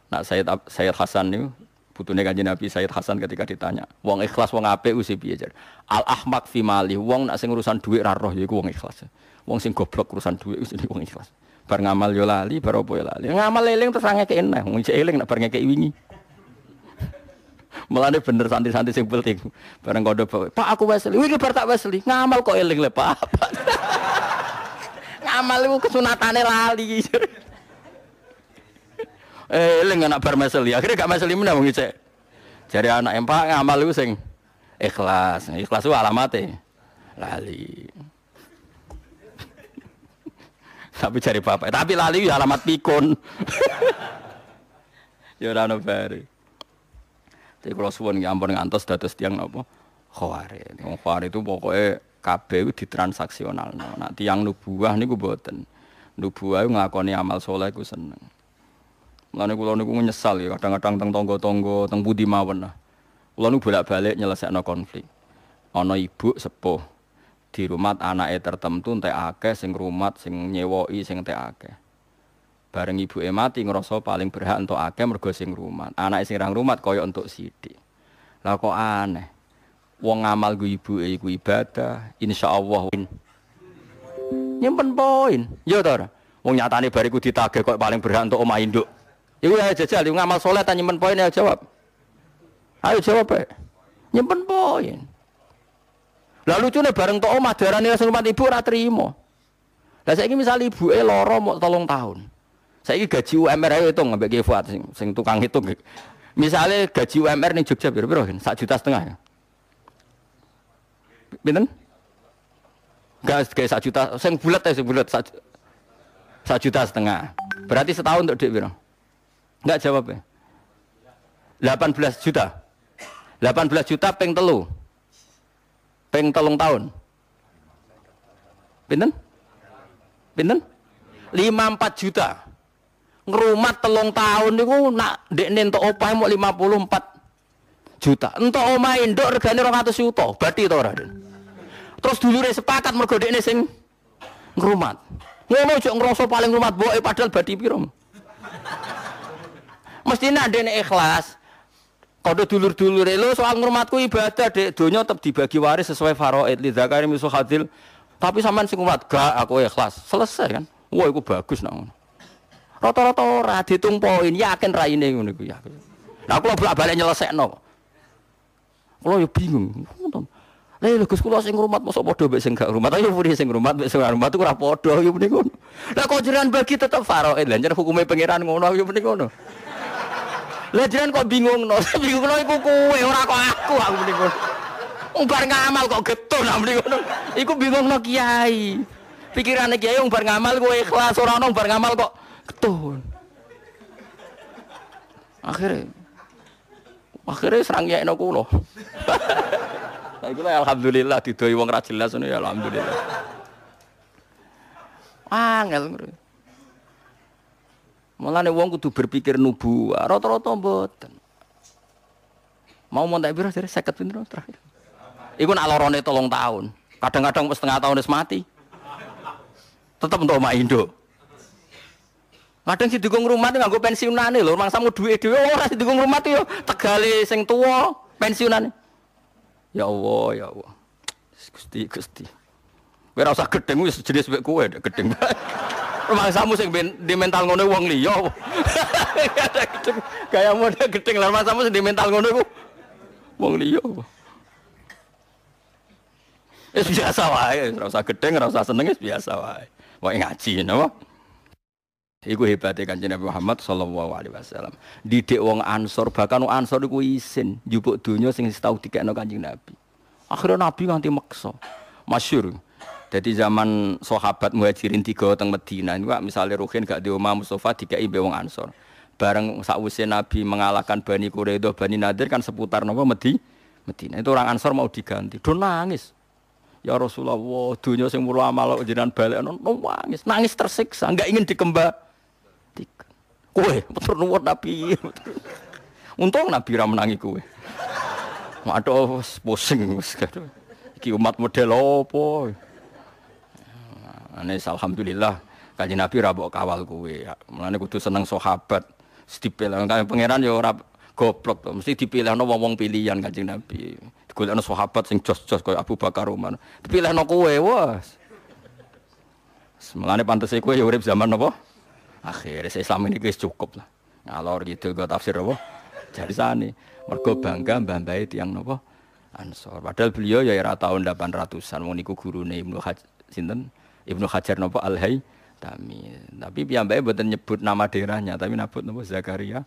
Nak Sayyid Hasan niku putune Kanjeng Nabi Sayyid Hasan ketika ditanya, wong ikhlas wong apik usi piye jar? Al ahmaq fi mali, wong nak sing urusan dhuwit ra roh yaiku wong ikhlas. Wong sing goblok urusan dhuwit wis wong ikhlas. Bar ngamal yo lali, bar opo yo lali. Ngamal eling terus ngekeki eneh, wong isih eling nak bar ngekeki wingi. Mulane bener santri-santri sing penting. Bareng kondo bawa, Pak aku Wesley. Wih bar tak Wesley. Ngamal kok eling le Pak. Ngamal iku kesunatane lali. Eling anak bar Wesley. Akhirnya gak Wesley meneh wong isih. Jare anak Pak ngamal iku sing ikhlas. Ikhlas ku alamate lali. Tapi cari bapak. Tapi lali alamat pikun. Ya ora ono bare. Tapi kalau suwun ampun ngantos dados tiyang napa? Khawarij. Wong khawarij itu pokoke kabeh iku ditransaksionalno. Nek tiyang nubuwah niku mboten. Nubuwah iku nglakoni amal saleh iku seneng. Mulane kula niku nyesal ya kadang-kadang teng tangga-tangga teng pundi mawon. Kula niku bolak-balik nyelesekno konflik. Ana ibu sepuh di rumah anake tertentu entek akeh sing rumat sing nyewoki sing entek akeh. Bareng ibuke mati ngrasa paling berhak entuk akeh mergo sing rumat. Anake sing ra rumat kaya entuk sithik. Lah kok aneh. Wong ngamal ku ibuke iku ibadah, insyaallah nyimpen poin. Ya to ora? Wong nyatane bariku ditagih kok paling berhak entuk omah induk. Iku ya jajal ngamal saleh ta nyimpen poin ya jawab. Ayo jawab ae. Nyimpen poin. Lah lucune bareng tok omah darane sing rumah ibu ora trimo. Lah saiki misal ibuke lara mok 3 tahun. Saiki gaji UMR ae hitung ambek Ki Fuad sing tukang hitung. Misale gaji UMR ning Jogja piro-piro kan? 1,5 juta ya. Pinten? Gas gawe 1 juta, sing bulet ya sing bulet 1,5 juta. Berarti setahun untuk dik piro? Enggak jawab ya. 18 juta. 18 juta ping 3. Ping 3 tahun. Pinten? Pinten? 54 juta. Ngrumat 3 tahun niku nak ndekne entuk opah mok 54 juta. Entuk omah induk regane 200 juta. Bathi to ora, Den? Terus dulure sepakat mergo dekne sing ngrumat. Ngono aja ngrasa paling ngrumat mboke padahal bathi piro. Mestine ndekne ikhlas. Kodo dulur-dulure lho soal ngrumatku ibadah Dek, donya tetep dibagi waris sesuai faraid li zakari misu hadil. Tapi sampean sing kuat gak aku ikhlas. Selesai kan? Wah iku bagus nak ngono. Rata-rata ora ditung poin, yakin raine ngono iku ya. Lah kula bolak-balik nyelesekno. Kula yo bingung. Lha Gus kula sing ngrumat mosok padha mbek sing gak ngrumat. Ayo pundi sing ngrumat mbek sing ora ngrumat ora padha yo muni ngono. Lah kok jenengan bagi tetep faraid. Lah jenengan hukume pangeran ngono yo muni ngono. Lah jenengan kok bingungno? Bingungno iku kowe ora kok aku muni ngono. Wong bar ngamal kok getun muni ngono. Iku bingungno kiai. Pikirane kiai wong bar ngamal kowe ikhlas ora ono bar ngamal kok getun. Akhirnya serang nyekno kula. Lah iku alhamdulillah didoi wong ra jelas ngono ya alhamdulillah. Angel. Mulane wong kudu berpikir nubuwah, rata-rata mboten. Mau montek piro jare 50 pindho terakhir. Iku nak lorone 3 tahun. Kadang-kadang setengah tahun wis mati. Tetep entuk omah induk. Kadang si dukung rumah itu nganggo pensiunane lho, mangsamu duwe dhewe ora si dukung rumah itu yo tegale sing tuwa pensiunane. Ya Allah, ya Allah. Gusti. Kowe ora usah gedeng wis jenis mek kowe gedeng. Mangsamu sing di mental ngono wong liya. Gaya model gedeng lan mangsamu sing di mental ngono iku wong liya. Wis biasa wae, ora usah gedeng, ora usah seneng wis biasa wae. Wae ngaji napa? Iku hebate Kanjeng Nabi Muhammad sallallahu alaihi wasallam. Didik wong Ansor, bahkan wong Ansor iku isin njupuk donya sing tau dikekno Kanjeng Nabi. Akhirnya Nabi nganti maksa. Masyhur. Jadi zaman sahabat Muhajirin 3 teng Madinah niku misale Ruhin gak di omah Mustofa dikeki mbek wong Ansor. Bareng sakwise Nabi mengalahkan Bani Quraidah, Bani Nadir kan seputar napa Madinah. Itu orang Ansor mau diganti. Do nangis. Ya Rasulullah, donya sing mulo amal jenengan balekno nangis. Nangis tersiksa, enggak ingin dikembalikan. Kowe matur nuwun Nabi. Untung Nabi ra menangi kowe. Waduh pusing wis. Iki umat model opo? Ane alhamdulillah Kanjeng Nabi ra mbok kawal kowe. Mulane kudu seneng sahabat. Dipilih pangeran ya ora goblok to. Mesti dipilihno wong-wong pilihan Kanjeng Nabi. Digolekno sahabat sing jos-jos kaya Abu Bakar Umar. Dipilihno kowe wes. Mulane pantese kowe ya urip zaman apa? Akhirnya Islam ini wis cukup lah. Ngalor gitu go tafsir apa? jarisane. Mergo bangga mbah-mbahe tiyang napa Ansor. Padahal beliau ya era tahun 800-an wong niku gurune Ibnu Hajar napa Al-Haytami. Tapi piyambake mboten nyebut nama daerahnya, tapi nyebut napa Zakaria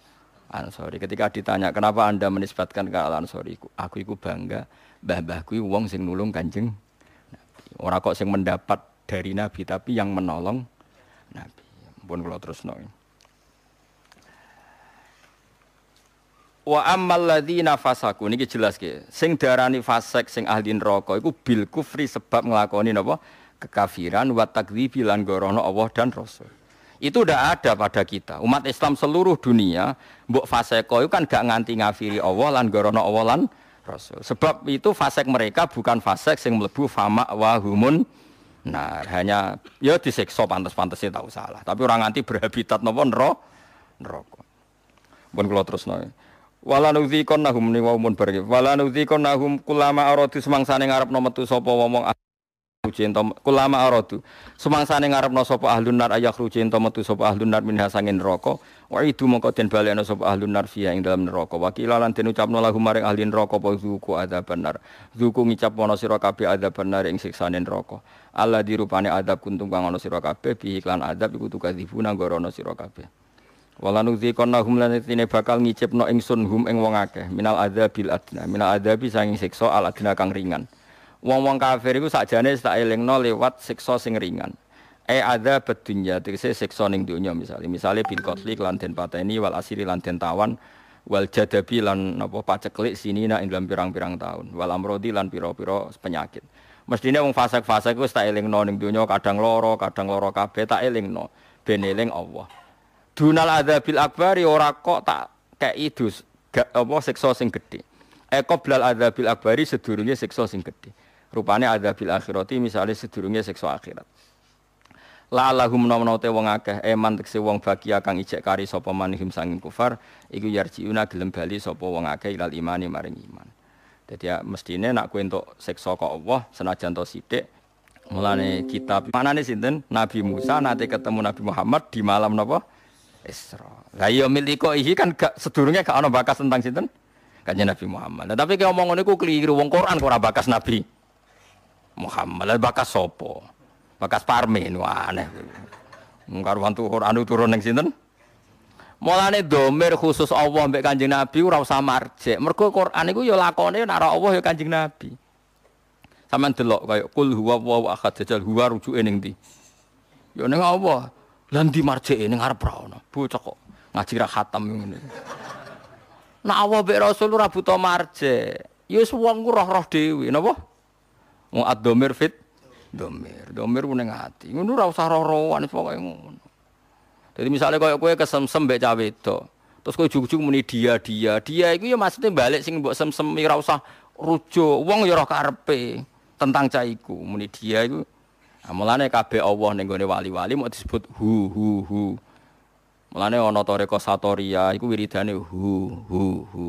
Ansori. Ketika ditanya kenapa Anda menisbatkan ke Al-Ansori, aku iku bangga mbah-mbahku wong sing nulung Kanjeng Nabi. Ora kok sing mendapat dari Nabi tapi yang menolong Nabi. Pun kula terusno. Wa ammal ladzina fasaku niki jelas ke. Sing darani fasik sing ahli neraka iku bil kufri sebab nglakoni napa? Kekafiran wa takdzibi lan gorono Allah dan Rasul. Itu udah ada pada kita. Umat Islam seluruh dunia mbok faseko itu kan gak nganti ngafiri Allah lan gorono Allah lan Rasul. Sebab itu fasik mereka bukan fasik sing mlebu fama wa humun. Nah, hanya ya disiksa pantes-pantesnya tahu salah. Tapi orang nganti berhabitat napa neraka. Pun kula terusno. Wala nudzikonnahum ni wa mun barke. Wala nudzikonnahum kulama aradu semangsane ngarepno metu sapa wong rujento kulama aradu. Semangsane ngarepno sapa ahlun nar ayah rujento metu sapa ahlun nar minha sangin neraka. Wa itu mongko den balekno sapa ahlun nar fiha ing dalam neraka. Wa kilalan den ucapno lahum maring ahli neraka apa zuku adzaban nar. Zuku ngicap ana sira kabeh adzaban nar ing siksane neraka. Allah dirupane adab kuntum kang ana sira kabeh bi iklan adab iku tukadzibuna gorono sira kabeh. Wala nudzikonnahum lan tine bakal ngicipno ingsun hum ing wong akeh minal adzabil adna minal adzabi sanging siksa al adna kang ringan. Wong-wong kafir iku sakjane tak elingno lewat siksa sing ringan. Adzab dunya tegese siksa ning donya misale bil qatli lan den pateni wal asiri lan den tawan wal jadabi lan napa paceklik sinina ing dalam pirang-pirang taun wal amrodi lan pira-pira penyakit. Mestine wong fasik-fasik iku tak elingno ning donya kadang loro kabeh tak elingno ben eling Allah. Dunal adzabil akbari ora kok tak kei dus apa siksa sing gedhe. Qoblal adzabil akbari sedurunge siksa sing gedhe. Rupane adzabil akhirati misale sedurunge siksa akhirat. La lahum namna te wong akeh eman tekse wong bagia kang ijek kari sapa manihim sanging kufar iku yarjiuna gelem bali sapa wong akeh ilal imani maring iman. Dadi ya mestine nak kowe entuk siksa kok Allah senajan to sithik. Mulane kitab manane sinten Nabi Musa nate ketemu Nabi Muhammad di malam napa? Isra. Lah ya miliko iki kan gak sedurunge gak ana bakas tentang sinten? Kanjeng Nabi Muhammad. Nah, tapi ki omong ngono iku keliru. Wong Quran kok ora bakas Nabi Muhammad. Lah bakas sapa? Bakas Parmen aneh. Mung karuan Quran turun ning sinten? Mulane domir khusus Allah mbek Kanjeng Nabi ora usah marjek. Mergo Quran iku ya lakone nek Allah ya Kanjeng Nabi. Sampeyan delok kaya kul huwa wa ahad jajal huwa rujuke ning ndi? Ya ning Allah. Lan di marjeke ning arep ra ono. Bocah kok ngaji ra khatam ngene. Nek Allah mbek Rasul ora buta marjek. Ya wis wong ku roh-roh dhewe napa? Wong ad-dhamir fit dhamir. Dhamir ku ning ati. Ngono ora usah roh-rohan pokoke ngono. Jadi misalnya kaya kowe kesem-sem mbek cah wedok. Terus kowe ujug-ujug muni dia iku ya maksude balik sing mbok sem-sem ora usah rujuk. Wong ya roh karepe tentang cah iku. Muni dia iku mulane kabeh Allah ning gone wali-wali mau disebut hu. Mulane ana toreko satoria iku wiridane hu.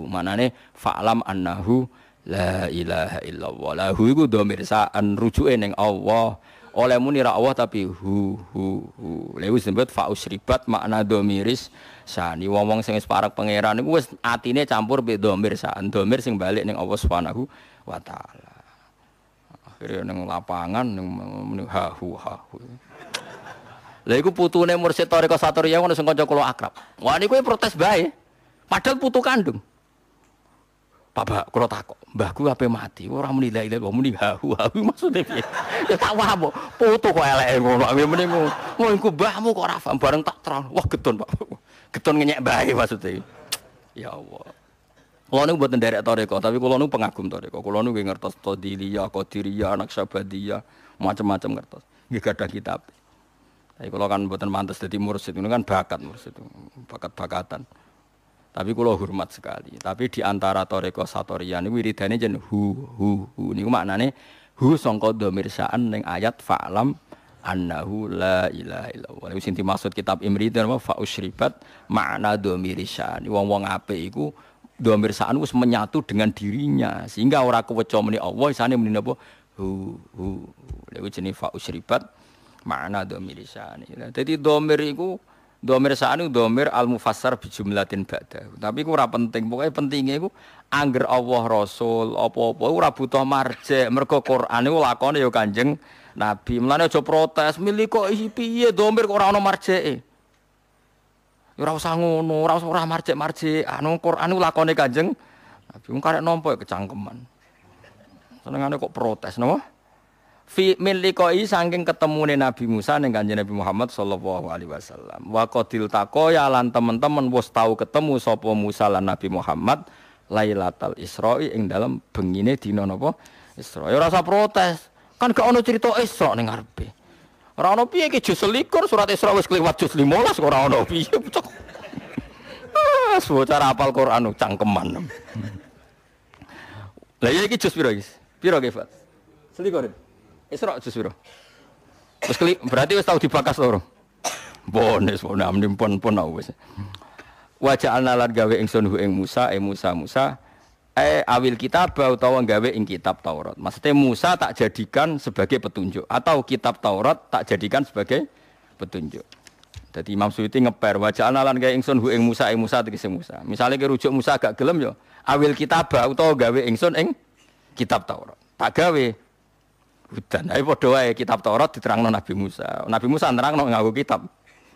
Manane fa'lam annahu la ilaha illallah. La hu iku dhamir sa'an rujuke ning Allah. Oleh muni ra Allah tapi hu. Lha disebut fa'usribat makna dhamiris sani. Wong-wong sing wis parek pangeran iku wis atine campur mbek dhamir sa'an. Dhamir sing balik ning Allah Subhanahu wa taala. Akhirnya neng lapangan neng hahu. Lah iku putune mursyid Thariqah Satoriyah ngono sing kanca kula akrab. Wah niku protes bae. Padahal putu kandung. Pak kula takok, mbahku ape mati ora muni la ilaha muni hahu maksude piye? Ya tak wae putu kok eleke ngono. Mene ngono iku mbahmu kok ora paham bareng tak terang. Wah gedon Pak. Gedon ngenyek bae maksude. Ya Allah. Kulo niku mboten nderek Thariqah, tapi kulo niku pengagum Thariqah. Kulo niku ngertos Qadiliyah, Qadiriyah, Naqsabandiyah, macam-macam ngertos. Nggih gadah kitab. Tapi kulo kan mboten mantes dadi mursyid, niku kan bakat mursyid, bakat-bakatan. Tapi kulo hormat sekali. Tapi di antara Thariqah Satoriyah niku wiridane jen hu. Niku maknane hu sangka dhamir sa'an ning ayat fa'lam annahu la ilaha illallah. Niku sing dimaksud kitab Imri napa fa usribat makna dhamir sa'an. Wong-wong apik iku dhamir sa'an wis menyatu dengan dirinya sehingga ora keweca muni Allah isane muni napa hu. Lha jenenge fa usribat makna dhamir sa'an. Dadi dhamir iku Dhamir sa'an iku dhamir al-mufassar bi jumlatin ba'da. Tapi iku ora penting, pokoke pentinge iku angger Allah Rasul apa-apa ora butuh marjek. Mergo Quran iku lakone ya Kanjeng Nabi. Mulane aja protes, milih kok isi piye dhamir kok ora ana marjeke. Ya ora usah ngono, ora usah marjek-marjek. Anu Quran iku lakone Kanjeng Nabi. Wong karek nampa kecangkeman. Senengane kok protes napa? Fi min liqai saking ketemune Nabi Musa ning Kanjeng Nabi Muhammad sallallahu alaihi wasallam. Wa qadil taqaya lan teman-teman wis tau ketemu sapa Musa lan Nabi Muhammad Lailatul Isra'i ing dalem bengine dina napa? Isra. Ya ora usah protes. Kan gak ono cerita Isra ning ngarepe. Ora ono piye iki juz 21 surat Isra wis kliwat juz 15 ora ono piye. Cara hafal Quran cangkeman. Lah iki juz piro iki? Piro ge, Fat? Selikur. Isra juz piro? Wis berarti wis tau dibakas lho. Bones pon wis. Wa ja'alna lan gawe ingsun hu ing Musa awil kitab utawa gawe ing kitab Taurat. Maksudnya Musa tak jadikan sebagai petunjuk atau kitab Taurat tak jadikan sebagai petunjuk. Jadi Imam Suyuti ngeper wa ja'alna lan gawe ingsun hu ing Musa tegese Musa. Misale ki rujuk Musa gak gelem yo awil kitab utawa gawe ingsun ing kitab Taurat. Tak gawe hudan. Ayo padha wae kitab Taurat diterangno Nabi Musa. Nabi Musa nerangno nganggo kitab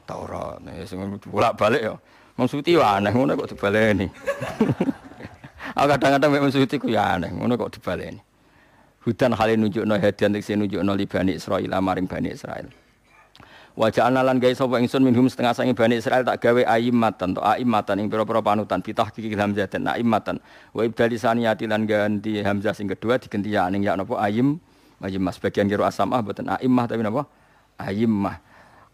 Taurat. Sing bolak-balik ya. Wong Suti wae aneh ngono kok dibaleni. Aku kadang-kadang mek Suti ku ya aneh ngono kok dibaleni. Hudan hale nunjukno hadian sing nunjukno li Bani Israil maring Bani Israil. Wa ja'alna lan gawe sapa ingsun minhum setengah sange Bani Israil tak gawe a'immatan to a'immatan ing pira-pira panutan bitahqiqil hamzah dan a'immatan wa ibdali saniyati lan ganti hamzah sing kedua digenti ya ning ya napa a'immah sebagian kira asamah boten a'immah tapi napa a'immah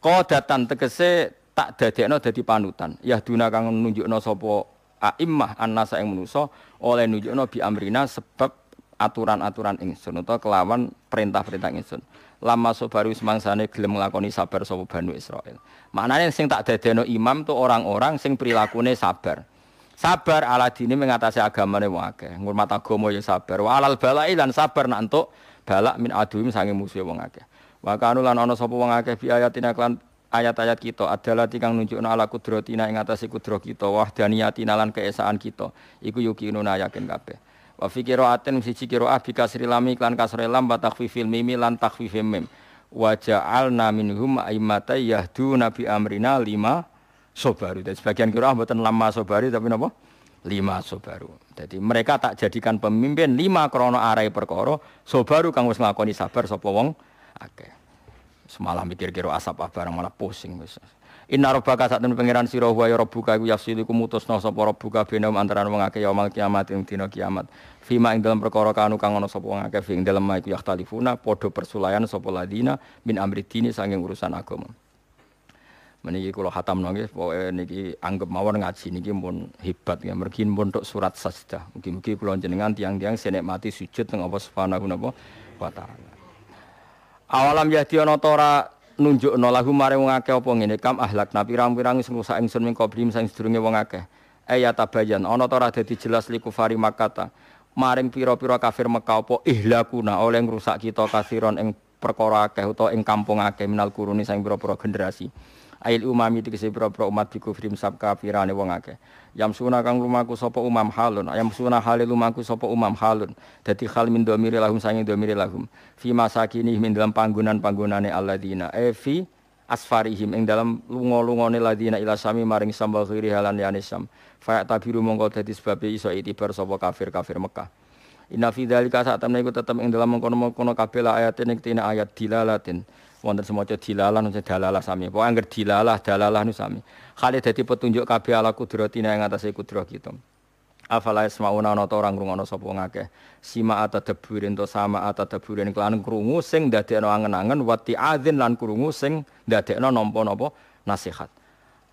qadatan tegese tak dadekno dadi panutan yahduna kang nunjukno sapa a'immah annasa ing manusa oleh nunjukno bi amrina sebab aturan-aturan ingsun utawa kelawan perintah-perintah ingsun lama sobaru semangsane gelem nglakoni sabar sapa Bani Israil. Maknane sing tak dadekno imam tu orang-orang sing prilakune sabar. Sabar ala dine mengatasi agamane wong akeh. Ngurmat agama ya sabar. Wa alal balai lan sabar nak entuk balak min aduhim sange musuhe wong akeh. Wa kanu lan ana sapa wong akeh bi ayatina lan ayat-ayat kita adalah tikang nunjukna ala kudratina ing atase kudrat kita wahdaniyatina lan keesaan kita. Iku yukinuna yakin kabeh. Wa fi qira'atin siji qira'ah bi kasri lam lan kasri lam wa takhfifil mim lan takhfifim mim wa ja'alna minhum a'immatan yahduna bi amrina lima sabaru. Dadi sebagian qira'ah mboten lama sabaru tapi napa lima sabaru. Jadi mereka tak jadikan pemimpin 5 krana arahe perkara sabaru kang wis nglakoni sabar sapa wong akeh. Semalam mikir qira'ah asap barang malah pusing wis. Inna rabbaka satun pangeran sira wa ya rabbuka iku yafsiliku mutusna sapa rabbuka benam antarané wong akeh yaumul kiamat ing dina kiamat. Fima ing dalam perkara kanu kang ana sapa wong akeh ing dalem iku yakhtalifuna padha persulayan sapa ladina min amri dini saking urusan agama. Meniki kula khatamno nggih pokoke niki anggap mawon ngaji niki pun hebat ya mergi pun tok surat sajdah. Mugi-mugi kula jenengan tiang-tiang senikmati sujud teng apa subhanahu wa ta'ala. Awalam yahdi ana ta ora nunjukno lahu mare wong akeh apa ngene kam ahlakna pirang-pirang sing rusak ingsun ming qabrim sing sedurunge wong akeh tabayan ana ta ora dadi jelas liku fari Makkah maring pira-pira kafir Mekah apa ihlakuna oleh ngrusak kita kasiron ing perkara akeh utawa ing kampung akeh minal kuruni sing pira-pira generasi ail umami tegese pira-pira umat bikufrim sab kafirane wong akeh yamsuna kang lumaku sapa umam halun yamsuna halil lumaku sapa umam halun dadi hal min domiri lahum sange domiri lahum fi masakini min dalam panggonan-panggonane alladzina fi asfarihim ing dalam lunga-lungane ladina ila sami maring sambal khiri halan yani sam fa tabiru mongko dadi sebab iso itibar sapa kafir-kafir Mekah inna fi dzalika satamne iku tetep ing dalam mengkono-mengkono kabeh ayatin ing ayat dilalatin wonten semaca dilalah nang dalalah sami. Pokoke angger dalalah nu sami. Khali dadi petunjuk kabeh ala kudratina ing atase kudrat kita. Afala ismauna ana ta orang ngrungono sapa ngakeh. Sima atadabburin to sama atadabburin kelan krungu sing ndadekno angen-angen wati adzin lan krungu sing ndadekno nampa-napa nasihat.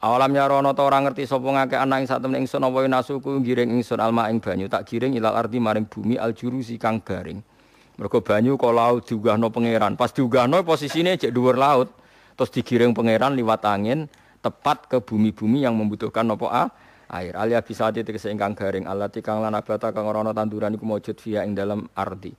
Awalam yarono ta ora ngerti sapa ngakeh ana ing satemene ingsun apa nasuku giring ingsun alma ing banyu tak giring ilal ardi maring bumi aljurusi kang garing. Mergo banyu kok laut diunggahno pangeran. Pas diunggahno posisine cek dhuwur laut, terus digiring pangeran liwat angin tepat ke bumi-bumi yang membutuhkan napa air. Alia bisa tegese ingkang garing alati kang lan abata kang ora ana tanduran iku maujud fiha ing dalam ardi.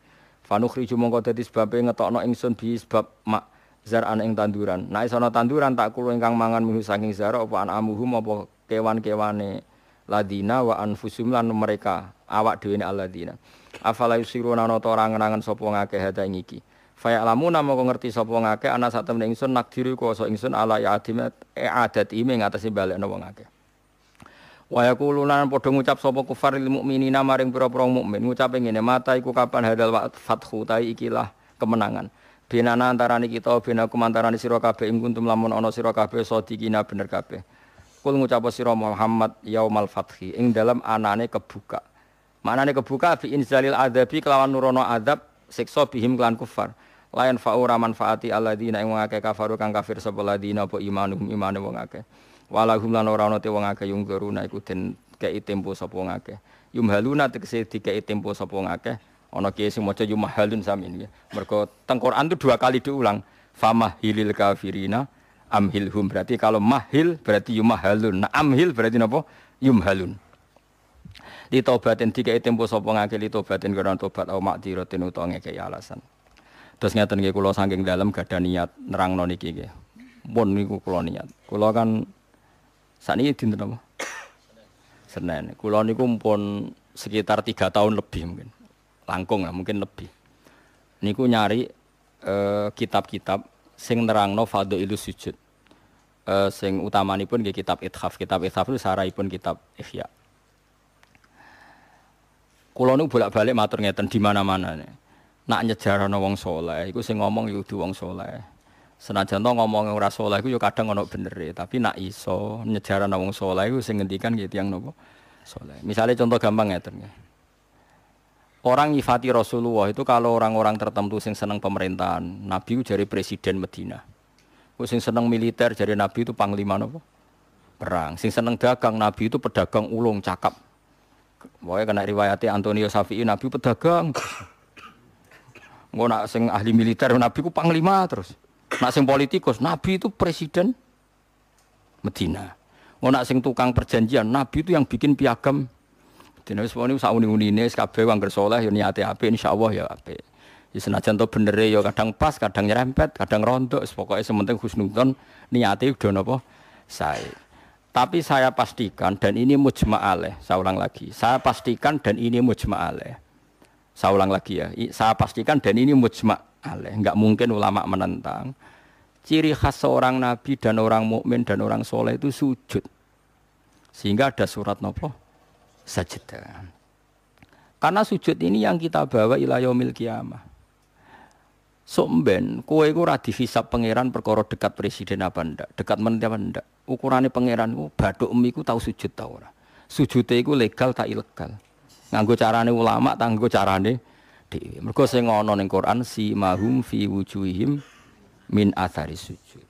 Fanukhriju mongko dadi sebabe ngetokno ingsun bi sebab mak zar'an ing tanduran. Nek iso ana tanduran tak kulo ingkang mangan minhu saking zara apa anamuhum apa kewan-kewane ladina wa anfusum lan mereka awak dhewe alladzina. Afala yusiruna ana ta ora ngenangen sapa ngakeh hada ing iki. Fa ya'lamuna moko ngerti sapa ngakeh ana sak temene ingsun nakdiru kuwasa ingsun ala ya'dimat adat ing atase balekno wong akeh. Wa yaquluna padha ngucap sapa kufar lil mukminina maring pira-pira mukmin ngucape ngene mata iku kapan hadal fathu ta ikilah kemenangan. Binana antarane kita binakum antarane sira kabeh ing kuntum lamun ana sira kabeh sadikina bener kabeh. Kul ngucap sira Muhammad yaumal fathi ing dalam anane kebuka. Manane kebuka fi inzalil adzabi kelawan nurono azab siksa bihim kelan kufar. Lain fa'ura manfaati alladzina ing ngake kafaru kang kafir sapa ladina apa imanuhum imane wong akeh. Walahum lan ora ana te wong akeh yung guruna iku den kei tempo sapa wong akeh. Yumhaluna tegese dikei tempo sapa wong akeh. Ana kiye sing maca yumhalun sami nggih. Mergo teng Quran itu 2 kali diulang. Famahilil kafirina amhilhum berarti kalau mahil berarti yumhalun. Nah amhil berarti napa? Yumhalun. Li taubatin dikei tempo sapa ngake li taubatin karena tobat au makdiratin utawa ngekei alasan. Terus ngeten nggih kula saking dalem gadah niat nerangno niki nggih. Mun niku kula niat. Kula kan sakniki dinten apa? Senin. Kula niku pun sekitar 3 tahun lebih mungkin. Langkung lah mungkin lebih. Niku nyari kitab-kitab sing nerangno fadhailus sujud. Sing utamanipun nggih kitab Ithaf. Kitab Ithaf itu saraipun kitab Ihya. Kula niku bolak-balik matur ngeten di mana-mana. Nak nyejarana wong saleh iku sing ngomong ya kudu wong saleh. Senajan to ngomong ora saleh iku ya kadang ana benere, tapi nak iso nyejarana wong saleh iku sing ngendikan nggih tiyang napa saleh. Misale contoh gampang ngeten nggih. Orang nyifati Rasulullah itu kalau orang-orang tertentu sing seneng pemerintahan, Nabi itu jadi presiden Madinah. Sing seneng militer jadi Nabi itu panglima napa? Perang. Sing seneng dagang Nabi itu pedagang ulung cakap. Pokoke kena riwayate Antonio Safi'i Nabi pedagang. Engko nak sing ahli militer Nabi ku panglima terus. Nak sing politikus Nabi itu presiden Madinah. Engko nak sing tukang perjanjian Nabi itu yang bikin piagam. Dene wis woni sak uni-unine kabeh wong saleh ya niate apik insyaallah ya apik. Ya senajan to benere ya kadang pas, kadang nyerempet, kadang rontok, pokoke sementing husnudzon niate udah napa sae. Tapi saya pastikan dan ini mujma' alaih, saya ulang lagi. Saya pastikan dan ini mujma' alaih. Saya ulang lagi ya. Saya pastikan dan ini mujma' alaih. Enggak mungkin ulama menentang. Ciri khas seorang nabi dan orang mukmin dan orang soleh itu sujud. Sehingga ada surat napa? Sajdah. Karena sujud ini yang kita bawa ila yaumil qiyamah. Somben, kowe iku ora dihisab pangeran perkara dekat presiden apa ndak, dekat menteri apa ndak. Ukurane pangeran ku bathuk emiku tau sujud ta ora. Sujude iku legal ta ilegal. Nganggo carane ulama ta nganggo carane dhewe. Mergo sing ana ning Quran si mahum fi wujuhihim min athari sujud.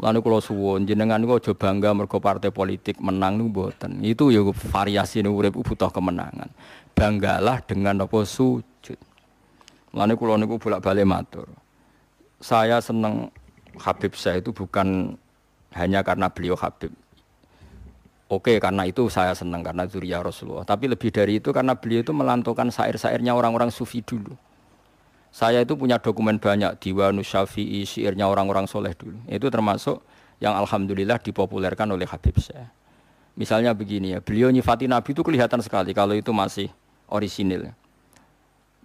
Lan kula suwun jenengan niku aja bangga mergo partai politik menang niku mboten. Itu ya variasi urip butuh kemenangan. Banggalah dengan apa sujud. Lan kula niku bolak-balik matur. Saya seneng Habib saya itu bukan hanya karena beliau Habib. Oke, karena itu saya senang karena zuriyah Rasulullah. Tapi lebih dari itu karena beliau itu melantungkan syair-syairnya orang-orang sufi dulu. Saya itu punya dokumen banyak Diwanus Syafi'i, syairnya orang-orang soleh dulu. Itu termasuk yang alhamdulillah dipopulerkan oleh Habib saya. Misalnya begini ya, beliau nyifati Nabi itu kelihatan sekali kalau itu masih orisinil.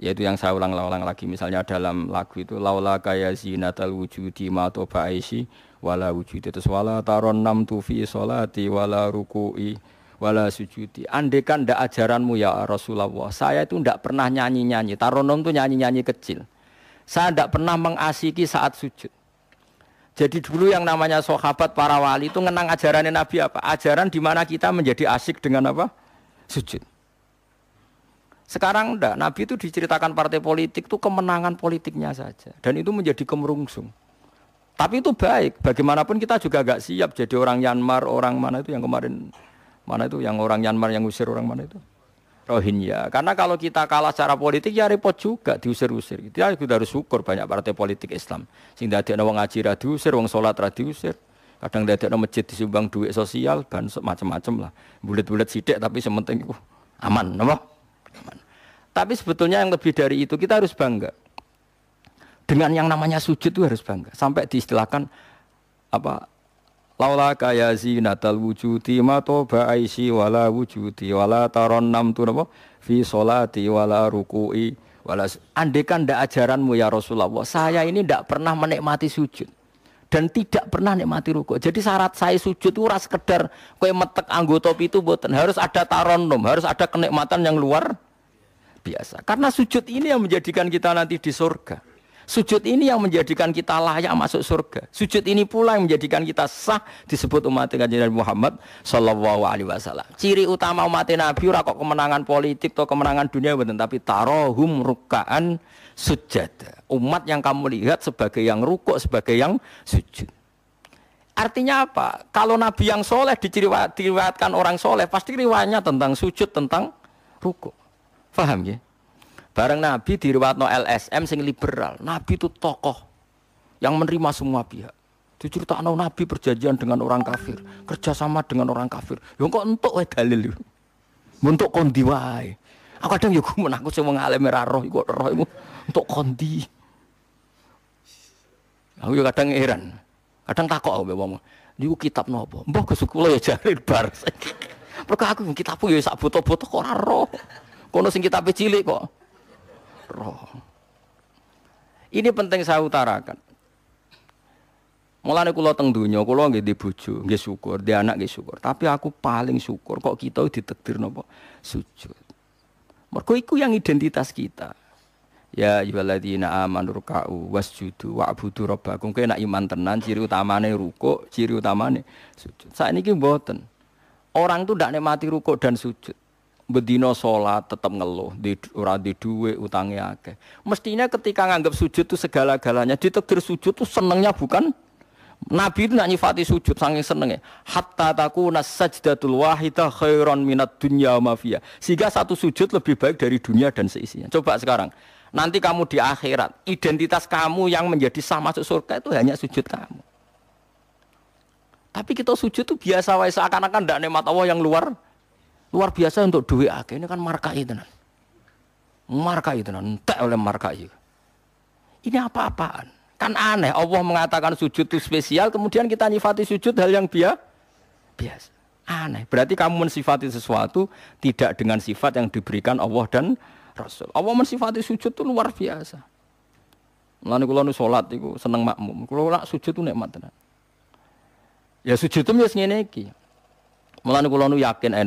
Yaitu yang saya ulang-ulang lagi. Misalnya dalam lagu itu laula kaya zinatal wujudi ma toba aisi wala wujudi terus wala taron nam tufi sholati wala ruku'i wala sujudi. Andekan ndak ajaranmu ya Rasulullah, saya itu ndak pernah nyanyi-nyanyi. Taronom itu nyanyi-nyanyi kecil. Saya ndak pernah mengasiki saat sujud. Jadi dulu yang namanya sahabat para wali itu ngenang ajarannya Nabi apa? Ajaran di mana kita menjadi asik dengan apa? Sujud. Sekarang enggak, Nabi itu diceritakan partai politik itu kemenangan politiknya saja. Dan itu menjadi kemerungsung. Tapi itu baik, bagaimanapun kita juga agak siap jadi orang Myanmar, orang mana itu yang kemarin, mana itu yang orang Myanmar yang usir orang mana itu? Rohingya. Karena kalau kita kalah secara politik ya repot juga diusir-usir. Kita harus syukur banyak partai politik Islam. Sing dadekno wong ngaji ra diusir, wong salat ra diusir. Kadang dadekno masjid disumbang duit sosial, ban macam-macam lah. Bulet-bulet sithik tapi sementing iku aman, napa? Aman. Tapi sebetulnya yang lebih dari itu kita harus bangga. Dengan yang namanya sujud itu harus bangga. Sampai diistilahkan apa? Laula kaya zinatal wujudi ma toba aisi wala wujudi wala taronnam tu napa fi sholati wala ruku'i wala. Andekan ndak ajaranmu ya Rasulullah, saya ini ndak pernah menikmati sujud dan tidak pernah nikmati rukuk. Jadi syarat saya sujud itu ora sekedar kowe metek anggota pitu mboten, harus ada taronnum, harus ada kenikmatan yang luar biasa. Karena sujud ini yang menjadikan kita nanti di surga. Sujud ini yang menjadikan kita layak masuk surga. Sujud ini pula yang menjadikan kita sah disebut umat Nabi Muhammad sallallahu alaihi wasallam. Ciri utama umat Nabi ora kok kemenangan politik atau kemenangan dunia mboten, tapi tarohum ruk'an sujud. Umat yang kamu lihat sebagai yang rukuk, sebagai yang sujud. Artinya apa? Kalau Nabi yang soleh diriwayatkan orang soleh, pasti riwayatnya tentang sujud, tentang rukuk. Faham ya? Bareng Nabi diriwayatno LSM sing liberal. Nabi itu tokoh yang menerima semua pihak. Diceritakan Nabi perjanjian dengan orang kafir, kerjasama dengan orang kafir. Ya kok entuk wae dalil. Untuk kondi wae. Aku kadang yo gumun aku sing wong alim ora roh iku roh iku untuk kondi. Aku yo kadang heran. Kadang takok mbek wong. Niku kitab napa? Mbah Gus kula ya jare bar. Mergo aku kitabku ya sak foto-foto kok ora roh. Kono sing kitabe cilik kok roh. Ini penting saya utarakan. Mulane kula teng donya, kula nggih di bojo, nggih syukur, di anak nggih syukur. Tapi aku paling syukur kok kita ditakdir napa? Sujud. Mergo iku yang identitas kita. Ya ayyuhalladzina amanu ruk'u wasjudu wa'budu rabbakum. Kowe nek iman tenan ciri utamane rukuk, ciri utamane sujud. Saiki mboten. Orang tuh ndak nikmati rukuk dan sujud. Bedino salat tetap ngeluh, ora di dhuwit, utange akeh. Mestinya ketika nganggap sujud itu segala-galanya, ditakdir sujud itu senengnya bukan Nabi itu nak nyifati sujud saking senenge. Hatta takuna sajdatul wahidah khairan minad dunya wa ma fiha. Sehingga satu sujud lebih baik dari dunia dan seisinya. Coba sekarang, nanti kamu di akhirat, identitas kamu yang menjadi sah masuk surga itu hanya sujud kamu. Tapi kita sujud itu biasa wae seakan-akan ndak nikmat Allah yang luar biasa untuk duit akeh. Ini kan markai tenan. Markai tenan, entek oleh markai. Ini apa-apaan? Kan aneh, Allah mengatakan sujud itu spesial, kemudian kita nyifati sujud hal yang biasa. Aneh, berarti kamu mensifati sesuatu tidak dengan sifat yang diberikan Allah dan Rasul. Allah mensifati sujud itu luar biasa. Mulane kula nu salat iku seneng makmum. Kula nak sujud itu nikmat tenan. Ya sujud itu wis ngene iki. Mulane kula nu yakin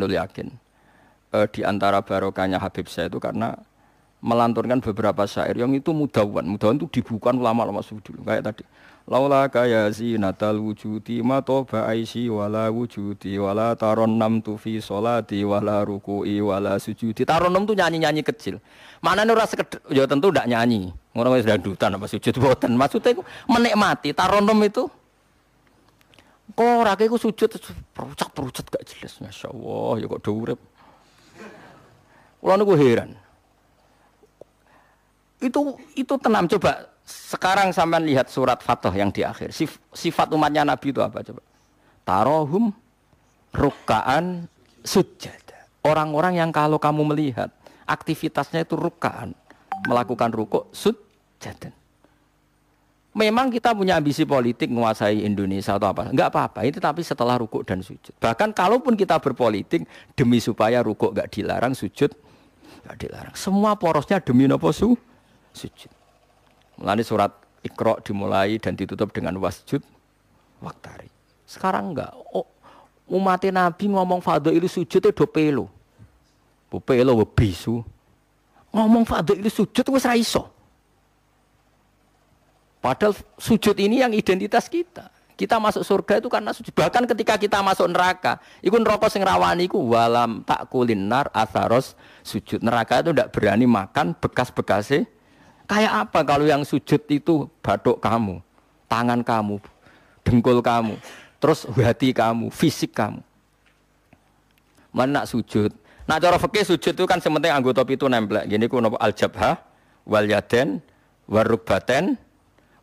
di antara barokahnya Habib saya itu karena melanturkan beberapa syair yang itu mudawan itu dibukukan ulama-ulama dulu kayak tadi. Laula kaya zinatal wujudi ma toba aisi wala wujudi wala taronnam tu fi sholati wala ruku'i wala sujudi. Taronnam tu nyanyi-nyanyi kecil. Maknane ora sekedar ya tentu ndak nyanyi. Ngono wis dandutan apa sujud boten. Maksudnya itu menikmati. Taronnam itu kok ora iku sujud perucat gak jelas. Masyaallah ya kok do urip. Kula niku heran. Itu tenang. Coba sekarang sampean lihat surat Fathah yang di akhir. Sifat umatnya Nabi itu apa coba? Tarohum ruk'an sujud. Orang-orang yang kalau kamu melihat aktivitasnya itu ruk'an, melakukan rukuk sujud. Memang kita punya ambisi politik menguasai Indonesia atau apa? Enggak apa-apa. Itu tapi setelah rukuk dan sujud. Bahkan kalaupun kita berpolitik demi supaya rukuk enggak dilarang, sujud enggak dilarang. Semua porosnya demi napa sujud. Mulane surat Iqra dimulai dan ditutup dengan wasjud waktari. Sekarang enggak. Umat Nabi ngomong fadhil sujud itu do pelo. Bu pelo bisu. Ngomong fadhil sujud wis ra iso. Padahal sujud ini yang identitas kita. Kita masuk surga itu karena sujud. Bahkan ketika kita masuk neraka, iku neraka sing rawani iku walam takulin nar atharos sujud. Neraka itu tidak berani makan bekas-bekasnya. Kayak apa kalau yang sujud itu bathuk kamu, tangan kamu, dengkul kamu, terus hati kamu, fisik kamu. Mana nak sujud? Nah cara fikih sujud itu kan sementing anggota pitu nempel. Gini ku napa al-jabhah wal yaden warukbaten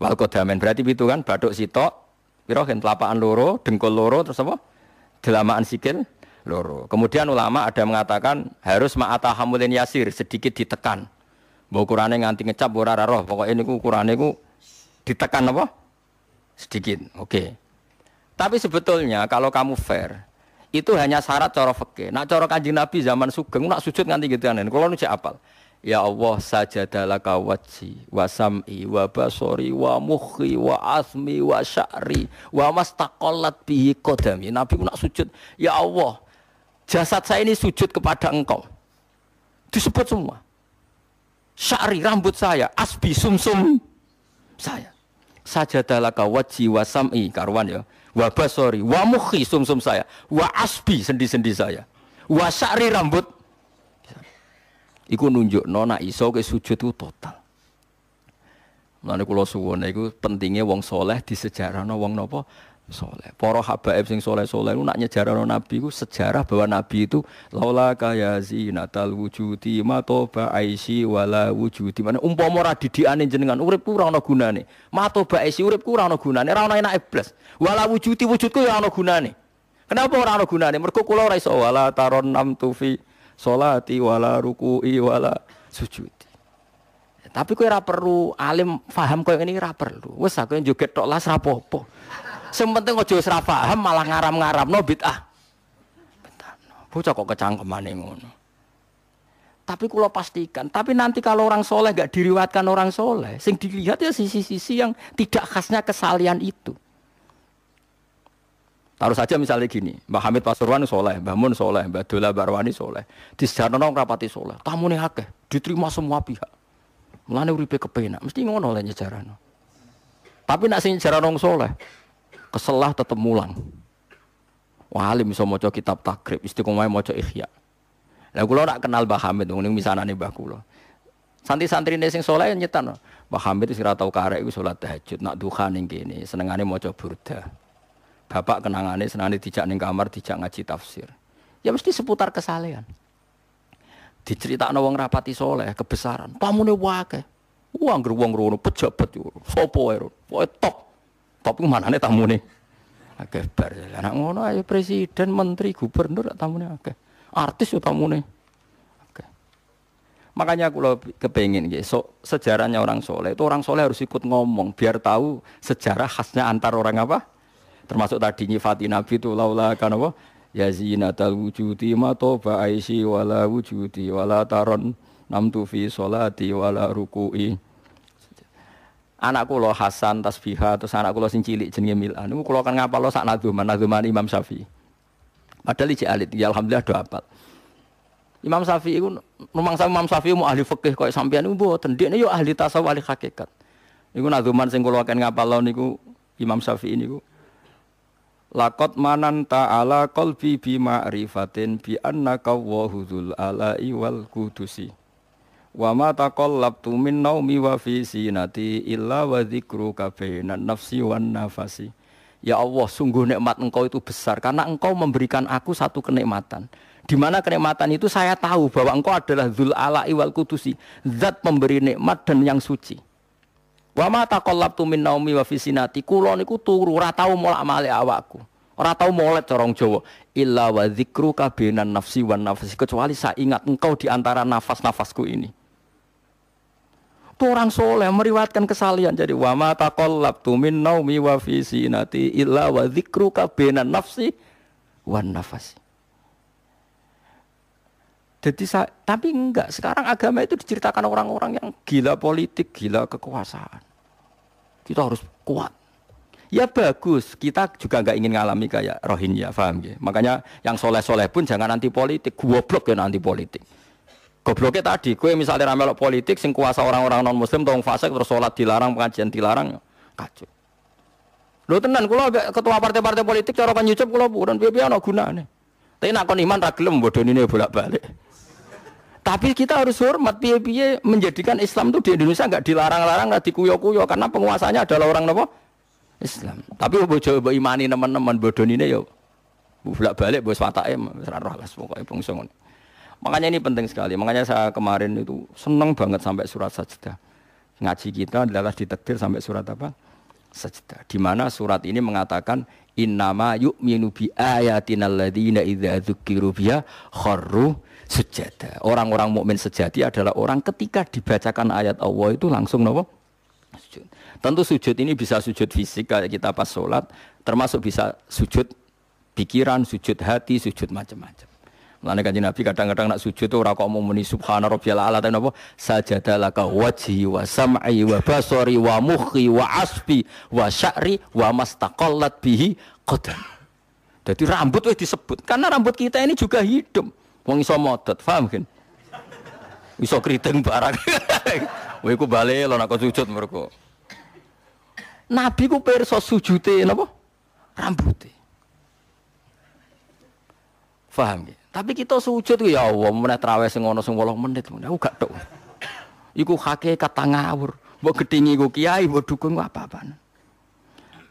wal qadamen. Berarti pitu kan bathuk sitok, pira gen telapakan loro, dengkul loro, terus apa? Delamaan sikil loro. Kemudian ulama ada mengatakan harus ma'atahamulin yasir, sedikit ditekan. Mbok ukurane nganti ngecap ora roh, pokoke niku ukurane ku Ditekan apa? Sedikit. Oke. Tapi sebetulnya kalau kamu fair, itu hanya syarat cara fikih. Nak cara Kanjeng Nabi zaman Sugeng nak sujud nganti gitu anen. Kulo nu cek apal. Ya Allah sajadalaka wajhi wa sam'i wa basori wa mukhi wa asmi wa sya'ri wa mastaqallat bihi qadami. Nabi ku nak sujud, ya Allah, jasad saya ini sujud kepada Engkau. Disebut semua. Sya'ri rambut saya, asbi sumsum saya. Sajadalaka wajhi wa sam'i karuan ya. Wa basori, wa mukhi sumsum saya, wa asbi sendi-sendi saya, wa sya'ri rambut. Iku nunjuk nona iso ke sujud itu total. Mulane kula suwun iku pentingnya wong soleh di sejarahno wong napa soleh. Para habaib sing soleh-soleh ku nak nyejarahno nabi ku sejarah bahwa nabi itu laula kaya zinatal wujudi matoba aisi wala wujudi. Mane umpama ora didikane jenengan uripku ora ana gunane. Matoba aisi uripku ora ana gunane, ora ana enake blas. Wala wujudi wujudku ya ana gunane. Kenapa ora ana gunane? Mergo kula ora iso wala taron nam tufi sholati wala ruku'i wala sujudi. Tapi kowe ora perlu alim paham koyo ngene ora perlu. Wis aku joget tok las ra apa-apa. Sing penting aja wis ra paham malah ngaram-ngaramno bid'ah. Bocah kok kecangkemane ngono. Tapi kula pastikan, tapi nanti kalau orang soleh enggak diriwayatkan orang soleh, sing dilihat ya sisi-sisi yang tidak khasnya kesalian itu. Taruh saja misalnya gini, Mbah Hamid Pasuruan soleh, Mbah Mun soleh, Mbah Dola Barwani soleh, di sejarah rapati soleh, tamune akeh, diterima semua pihak. Mulane uripe kepenak, mesti ngono le nyejarahno. Tapi nek sing nyejarah wong soleh, keselah tetep mulang. Wah, alim iso maca kitab takrib, istiqomah maca ihya. Lah kula ora kenal Mbah Hamid ning misanane mbah kula. Santri-santrine sing soleh nyetan, Mbah Hamid wis ora tau karek iku salat tahajud, nak duha ning kene, senengane maca burda. Bapak kenangane senengane dijak ning kamar, dijak ngaji tafsir. Ya mesti seputar kesalehan. Diceritakno wong rapati soleh, kebesaran. Pamune wae. Wong ngger wong rono pejabat yo. Sopo wae. Pokoke top. Top ku manane tamune. Akeh bar. Lah ngono ae presiden, menteri, gubernur tamune akeh. Artis yo tamune. Akeh. Makanya kula kepengin nggih, sejarahnya orang soleh itu orang soleh harus ikut ngomong biar tahu sejarah khasnya antar orang apa? Termasuk tadi nyifati Nabi itu laula kan apa? Ya zinatal wujudi matoba aisi wala wujudi wala taron namtu fi sholati wala ruku'i. Anak kula Hasan tasbihah terus anak kula sing cilik jenenge Milan niku kula kan ngapalno sak nadzuman Imam Syafi'i. Padahal iki alit ya alhamdulillah do hafal. Imam Syafi'i iku rumangsa Imam Syafi'i mu ahli fikih koyo sampeyan niku mboten ndekne yo ahli tasawuf ahli hakikat. Niku nadzuman sing kula kan ngapalno niku Imam Syafi'i niku laqad mananta ala qalbi bi ma'rifatin bi annaka wahudul ala'i wal qudusi wa ma taqallabtu min naumi wa fi sinati illa wa dzikruka bainan nafsi wan nafasi. Ya Allah, sungguh nikmat Engkau itu besar karena Engkau memberikan aku satu kenikmatan. Di mana kenikmatan itu saya tahu bahwa Engkau adalah dzul ala'i wal qudusi, zat pemberi nikmat dan yang suci. Wa ma taqallabtu min naumi wa fi sinati, kula niku turu ora tau molak-malik awakku. Ora tau molet corong Jawa. Illa wa dzikruka bainan nafsi wan nafsi, kecuali saya ingat Engkau di antara nafas-nafasku ini. Itu orang soleh meriwayatkan kesalian. Jadi wa ma taqallabtu min naumi wa fi sinati illa wa dzikruka bainan nafsi wan nafsi. Jadi tapi enggak, sekarang agama itu diceritakan orang-orang yang gila politik, gila kekuasaan. Kita harus kuat. Ya bagus, kita juga enggak ingin ngalami kayak Rohingya, paham ya? Makanya yang soleh-soleh pun jangan anti politik, goblok ya anti politik. Gobloknya tadi, kowe misalnya ramelok politik, sing kuasa orang-orang non muslim, tong fasik terus sholat dilarang, pengajian dilarang, kacau. Lho tenan, kalau ketua partai-partai politik, cara kan nyucup kalau bukan biaya ana gunane. Tapi nak kon iman ra gelem bodonine bolak-balik. Tapi kita harus hormat piye-piye menjadikan Islam itu di Indonesia enggak dilarang-larang, enggak dikuyo-kuyo karena penguasanya adalah orang apa? Islam. Tapi bojo mbok imani teman-teman bodonine ya bolak-balik bos watake ora rolas pokoke bangsa ngono. Makanya ini penting sekali. Makanya saya kemarin itu senang banget sampai surat Sajdah. Ngaji kita adalah ditakdir sampai surat apa? Sajdah. Di mana surat ini mengatakan innama yu'minu bi ayatinal ladzina idza dzukiru biha kharru sujada. Orang-orang mukmin sejati adalah orang ketika dibacakan ayat Allah itu langsung napa? Sujud. Tentu sujud ini bisa sujud fisik kayak kita pas sholat, termasuk bisa sujud pikiran, sujud hati, sujud macam-macam. Mulane Kanjeng Nabi kadang-kadang nak sujud ora kok mau muni subhana rabbiyal a'la tapi napa sajadalaka wajhi wa sam'i wa basari wa mukhi wa asbi wa sya'ri wa mastaqallat bihi qadam. Jadi rambut wis disebut karena rambut kita ini juga hidup. Wong iso modot, paham kan? Iso kriting barang. Kowe ku bali lho nek sujud mergo. Nabi ku pirsa sujude napa? Rambute. Paham ya? Tapi kita sujud ya Allah, meneh traweh sing ana sing 8 menit, aku gak tok. Iku hakikat ngawur. Mbok gedhingi ku kiai, mbok dukun apa-apaan.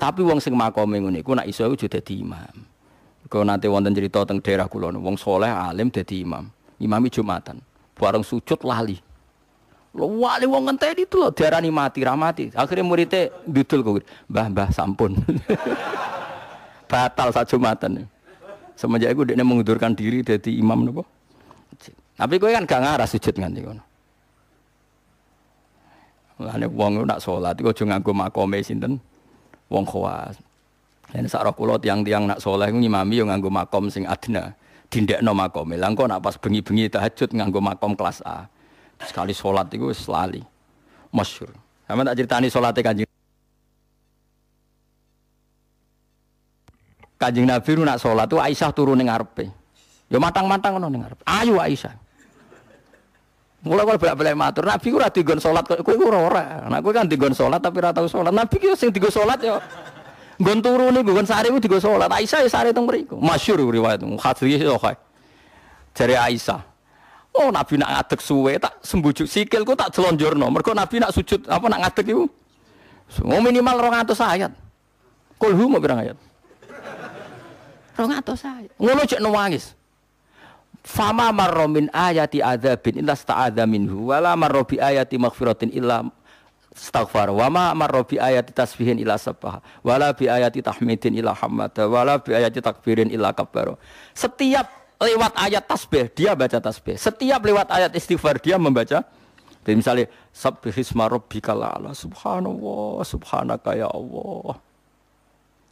Tapi wong sing makome ngene iku nek iso iku dadi imam. Kok nate wonten cerita teng daerah kula wong saleh alim dadi imam. Imami Jumatan. Bareng sujud lali. Lho wali wong ngenteni itu lho diarani mati ra mati. Akhire muridé ndudul kok. Mbah sampun. Batal sak Jumatan. Semenjak itu dia mengundurkan diri dari imam nopo. Tapi kowe kan gak ngarah sujud nganti ngono. Mulane wong nak salat iku aja nganggo makome sinten wong khawas. Yen sak roh kula tiyang-tiyang nak saleh iku ngimami yo nganggo makom sing adna, dindekno makome. Lah engko nak pas bengi-bengi tahajud nganggo makom kelas A. Sekali salat iku wis lali. Masyhur. Sampe tak critani salate Kanjeng Kanjeng Nabi nak sholat tu Aisyah turun ning ngarepe. Ya matang-matang ngono ning ngarepe. Ayo Aisyah. Mula kok bolak-balik matur, Nabi ku ora digon salat kowe ku ora. Nek kowe kan digon salat tapi ora tau salat. Nabi ki sing digo salat ya nggon turu niku nggon sare ku digo salat. Aisyah ya sare teng mriku. Masyhur riwayat hadis yo kae. Jare Aisyah. Oh Nabi nak ngadeg suwe tak sembujuk sikilku tak jelonjorno. Mergo Nabi nak sujud apa nak ngadeg iku. Minimal 200 ayat. Kulhu mau pirang ayat? 200 ayat. Ngono cek nangis. Fama marra min ayati adzabin illa sta'adza minhu wala marra bi ayati maghfiratin illa istaghfar wa ma marra bi ayati tasbihin illa sabbaha wala bi ayati tahmidin illa hamada wala bi ayati takbirin illa kabbara. Setiap lewat ayat tasbih dia baca tasbih. Setiap lewat ayat istighfar dia membaca. Jadi misalnya subbihisma rabbikal a'la subhanallah subhanaka ya Allah.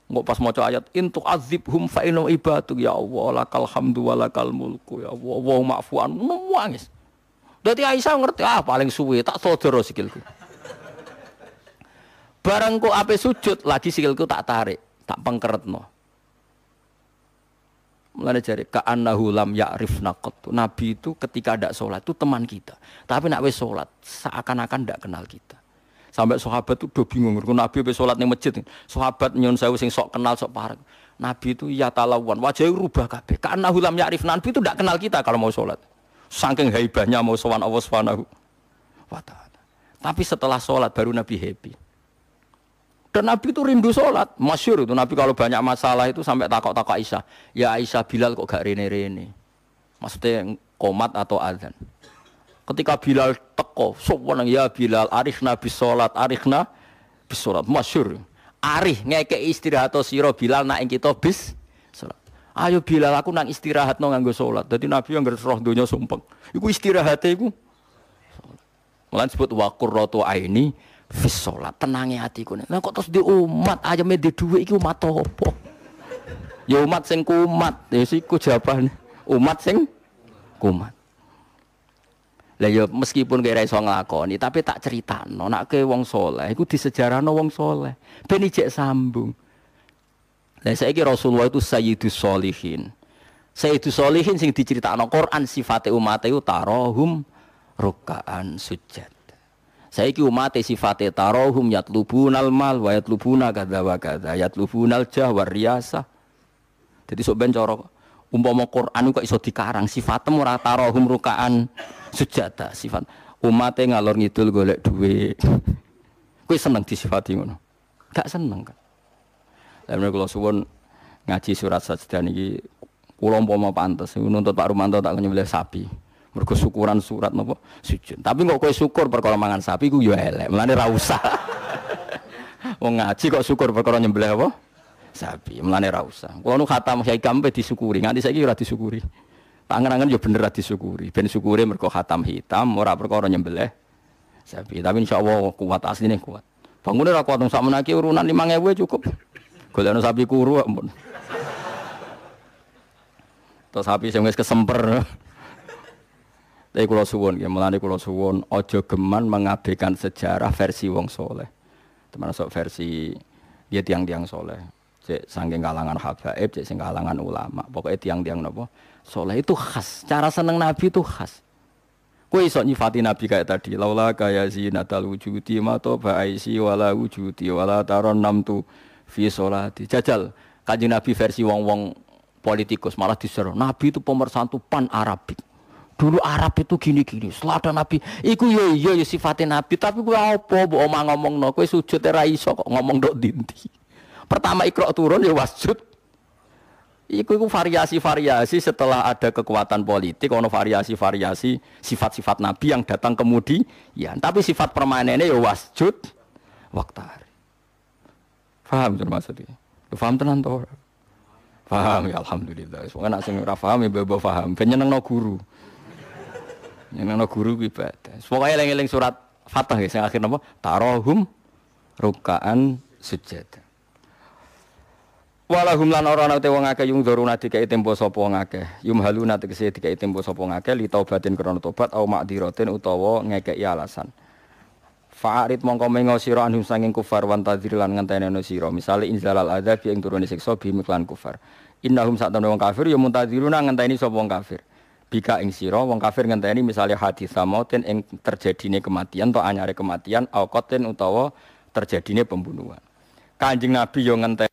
Engko pas maca ayat intu azibhum fa inna ibaduk ya Allah lakal hamdu wa lakal mulku ya Allah wa ma'fuan nangis. Dadi Aisyah ngerti paling suwe tak sodoro sikilku. Bareng kok ape sujud lagi sikilku tak tarik, tak pengkeretno. Mulane jare ka annahu lam ya'rifna qat. Nabi itu ketika ndak salat itu teman kita. Tapi nek wis salat seakan-akan ndak kenal kita. Sampai sahabat itu udah bingung, Nabi habis sholat di masjid, sahabat nyun sewu sing sok kenal sok parek. Nabi itu ya talawan, wajahnya rubah kabeh. Karena hulam ya'rif, Nabi itu tidak kenal kita kalau mau sholat. Saking haibahnya mau sowan Allah Subhanahu wa ta'ala. Tapi setelah sholat baru Nabi happy. Dan Nabi itu rindu sholat, masyhur itu Nabi kalau banyak masalah itu sampai takok-takok Aisyah. Ya Aisyah Bilal kok gak rene-rene. Maksudnya qomat atau adzan. Ketika Bilal teko, sopan ya Bilal, arifna bis sholat, arifna bis sholat, masyhur. Arif ngeke istirahat sira Bilal nak ing kita bis sholat. Ayo Bilal aku nang istirahat no nganggo sholat. Dadi Nabi yang roh donya sumpeng. Iku istirahate iku. Mulane disebut wa qurratu aini fis sholat. Tenange atiku. Lah kok terus di umat ayame di dhuwit iki umat apa? Ya umat sing kumat. Ya siku jawabane. Umat sing kumat. Lah ya meskipun kira iso nglakoni tapi tak critakno nek ke wong saleh iku disejarahno wong saleh ben ijek sambung. Lah saiki Rasulullah itu sayyidus sholihin. Sayyidus sholihin sing diceritakno Quran sifate umat iku tarahum ruk'an sujud. Saiki umat sifate tarahum yatlubunal mal wa yatlubuna kadza wa kadza yatlubunal jah wa riyasah. Dadi sok ben cara umpama Quran kok iso dikarang sifatem ora tarahum ruk'an sujada sifat umate ngalor ngidul golek duit. Kowe seneng disifati ngono? Gak seneng kan. Lah menawa kula suwun ngaji surat sajdah niki kula umpama pantes nuntut Pak Rumanto tak nyembelih sapi. Mergo syukuran surat napa sujud. Tapi kok kowe syukur perkara mangan sapi ku ya elek. Mulane ra usah. Wong ngaji kok syukur perkara nyembelih apa? Sapi. Mulane ra usah. Kula nu khatam hikam pe disyukuri. Nganti saiki ora disyukuri. Tangan-tangan ya bener disyukuri. Ben syukure mergo khatam hitam ora perkara nyembelih sapi. Tapi insyaallah kuat asline kuat. Bangune ra kuat sak menaki urunan 5.000 cukup. Golekno sapi kuru ampun. Terus sapi sing wis kesemper. Tapi kula suwun nggih, mulane kula suwun aja geman mengabaikan sejarah versi wong saleh. Termasuk versi ya tiang-tiang saleh. Cek saking kalangan habaib, cek sing kalangan ulama. Pokoknya tiang-tiang napa? Saleh itu khas. Cara seneng Nabi itu khas. Kowe iso nyifati Nabi kayak tadi, laula kaya zinatal wujudi ma to ba'isi wala wujudi wala taron namtu fi sholati. Jajal Kanjeng Nabi versi wong-wong politikus malah diseru. Nabi itu pemersatu pan Arabik. Dulu Arab itu gini-gini. Selada Nabi iku yo iya ya sifatin Nabi, tapi kowe apa mbok omah ngomongno? Kowe sujud ora iso kok ngomong ndok dinti. Pertama Iqra turun ya wasjud. Iku variasi-variasi setelah ada kekuatan politik, ono variasi-variasi sifat-sifat Nabi yang datang kemudian. Tapi sifat permanennya ya wasjud waktari. Paham itu maksudnya? Paham tenan to ora? Paham ya alhamdulillah. Soale nek sing ora paham ya mbok paham. Ben nyenengno guru. Nyenengno guru ku ibadah. Pokoke eling-eling surat Fatah sing akhir napa? Tarahum rukaan sujud. Walahum lan ora ana te wong akeh yung dzuruna dikai tempo sapa wong akeh yum haluna tegese dikai tempo sapa wong akeh li taubatin krana tobat au makdiratin utawa ngekeki alasan fa'arid mongko mengo sira anhum sanging kufar wan tadzir lan ngenteni sira misale inzalal adzab ing turune siksa bimiklan kufar innahum satamne wong kafir ya muntadziruna ngenteni sapa wong kafir bika ing sira wong kafir ngenteni misale hadis samautin ing terjadine kematian atau anyare kematian au qatin utawa terjadine pembunuhan Kanjeng Nabi yo ngenteni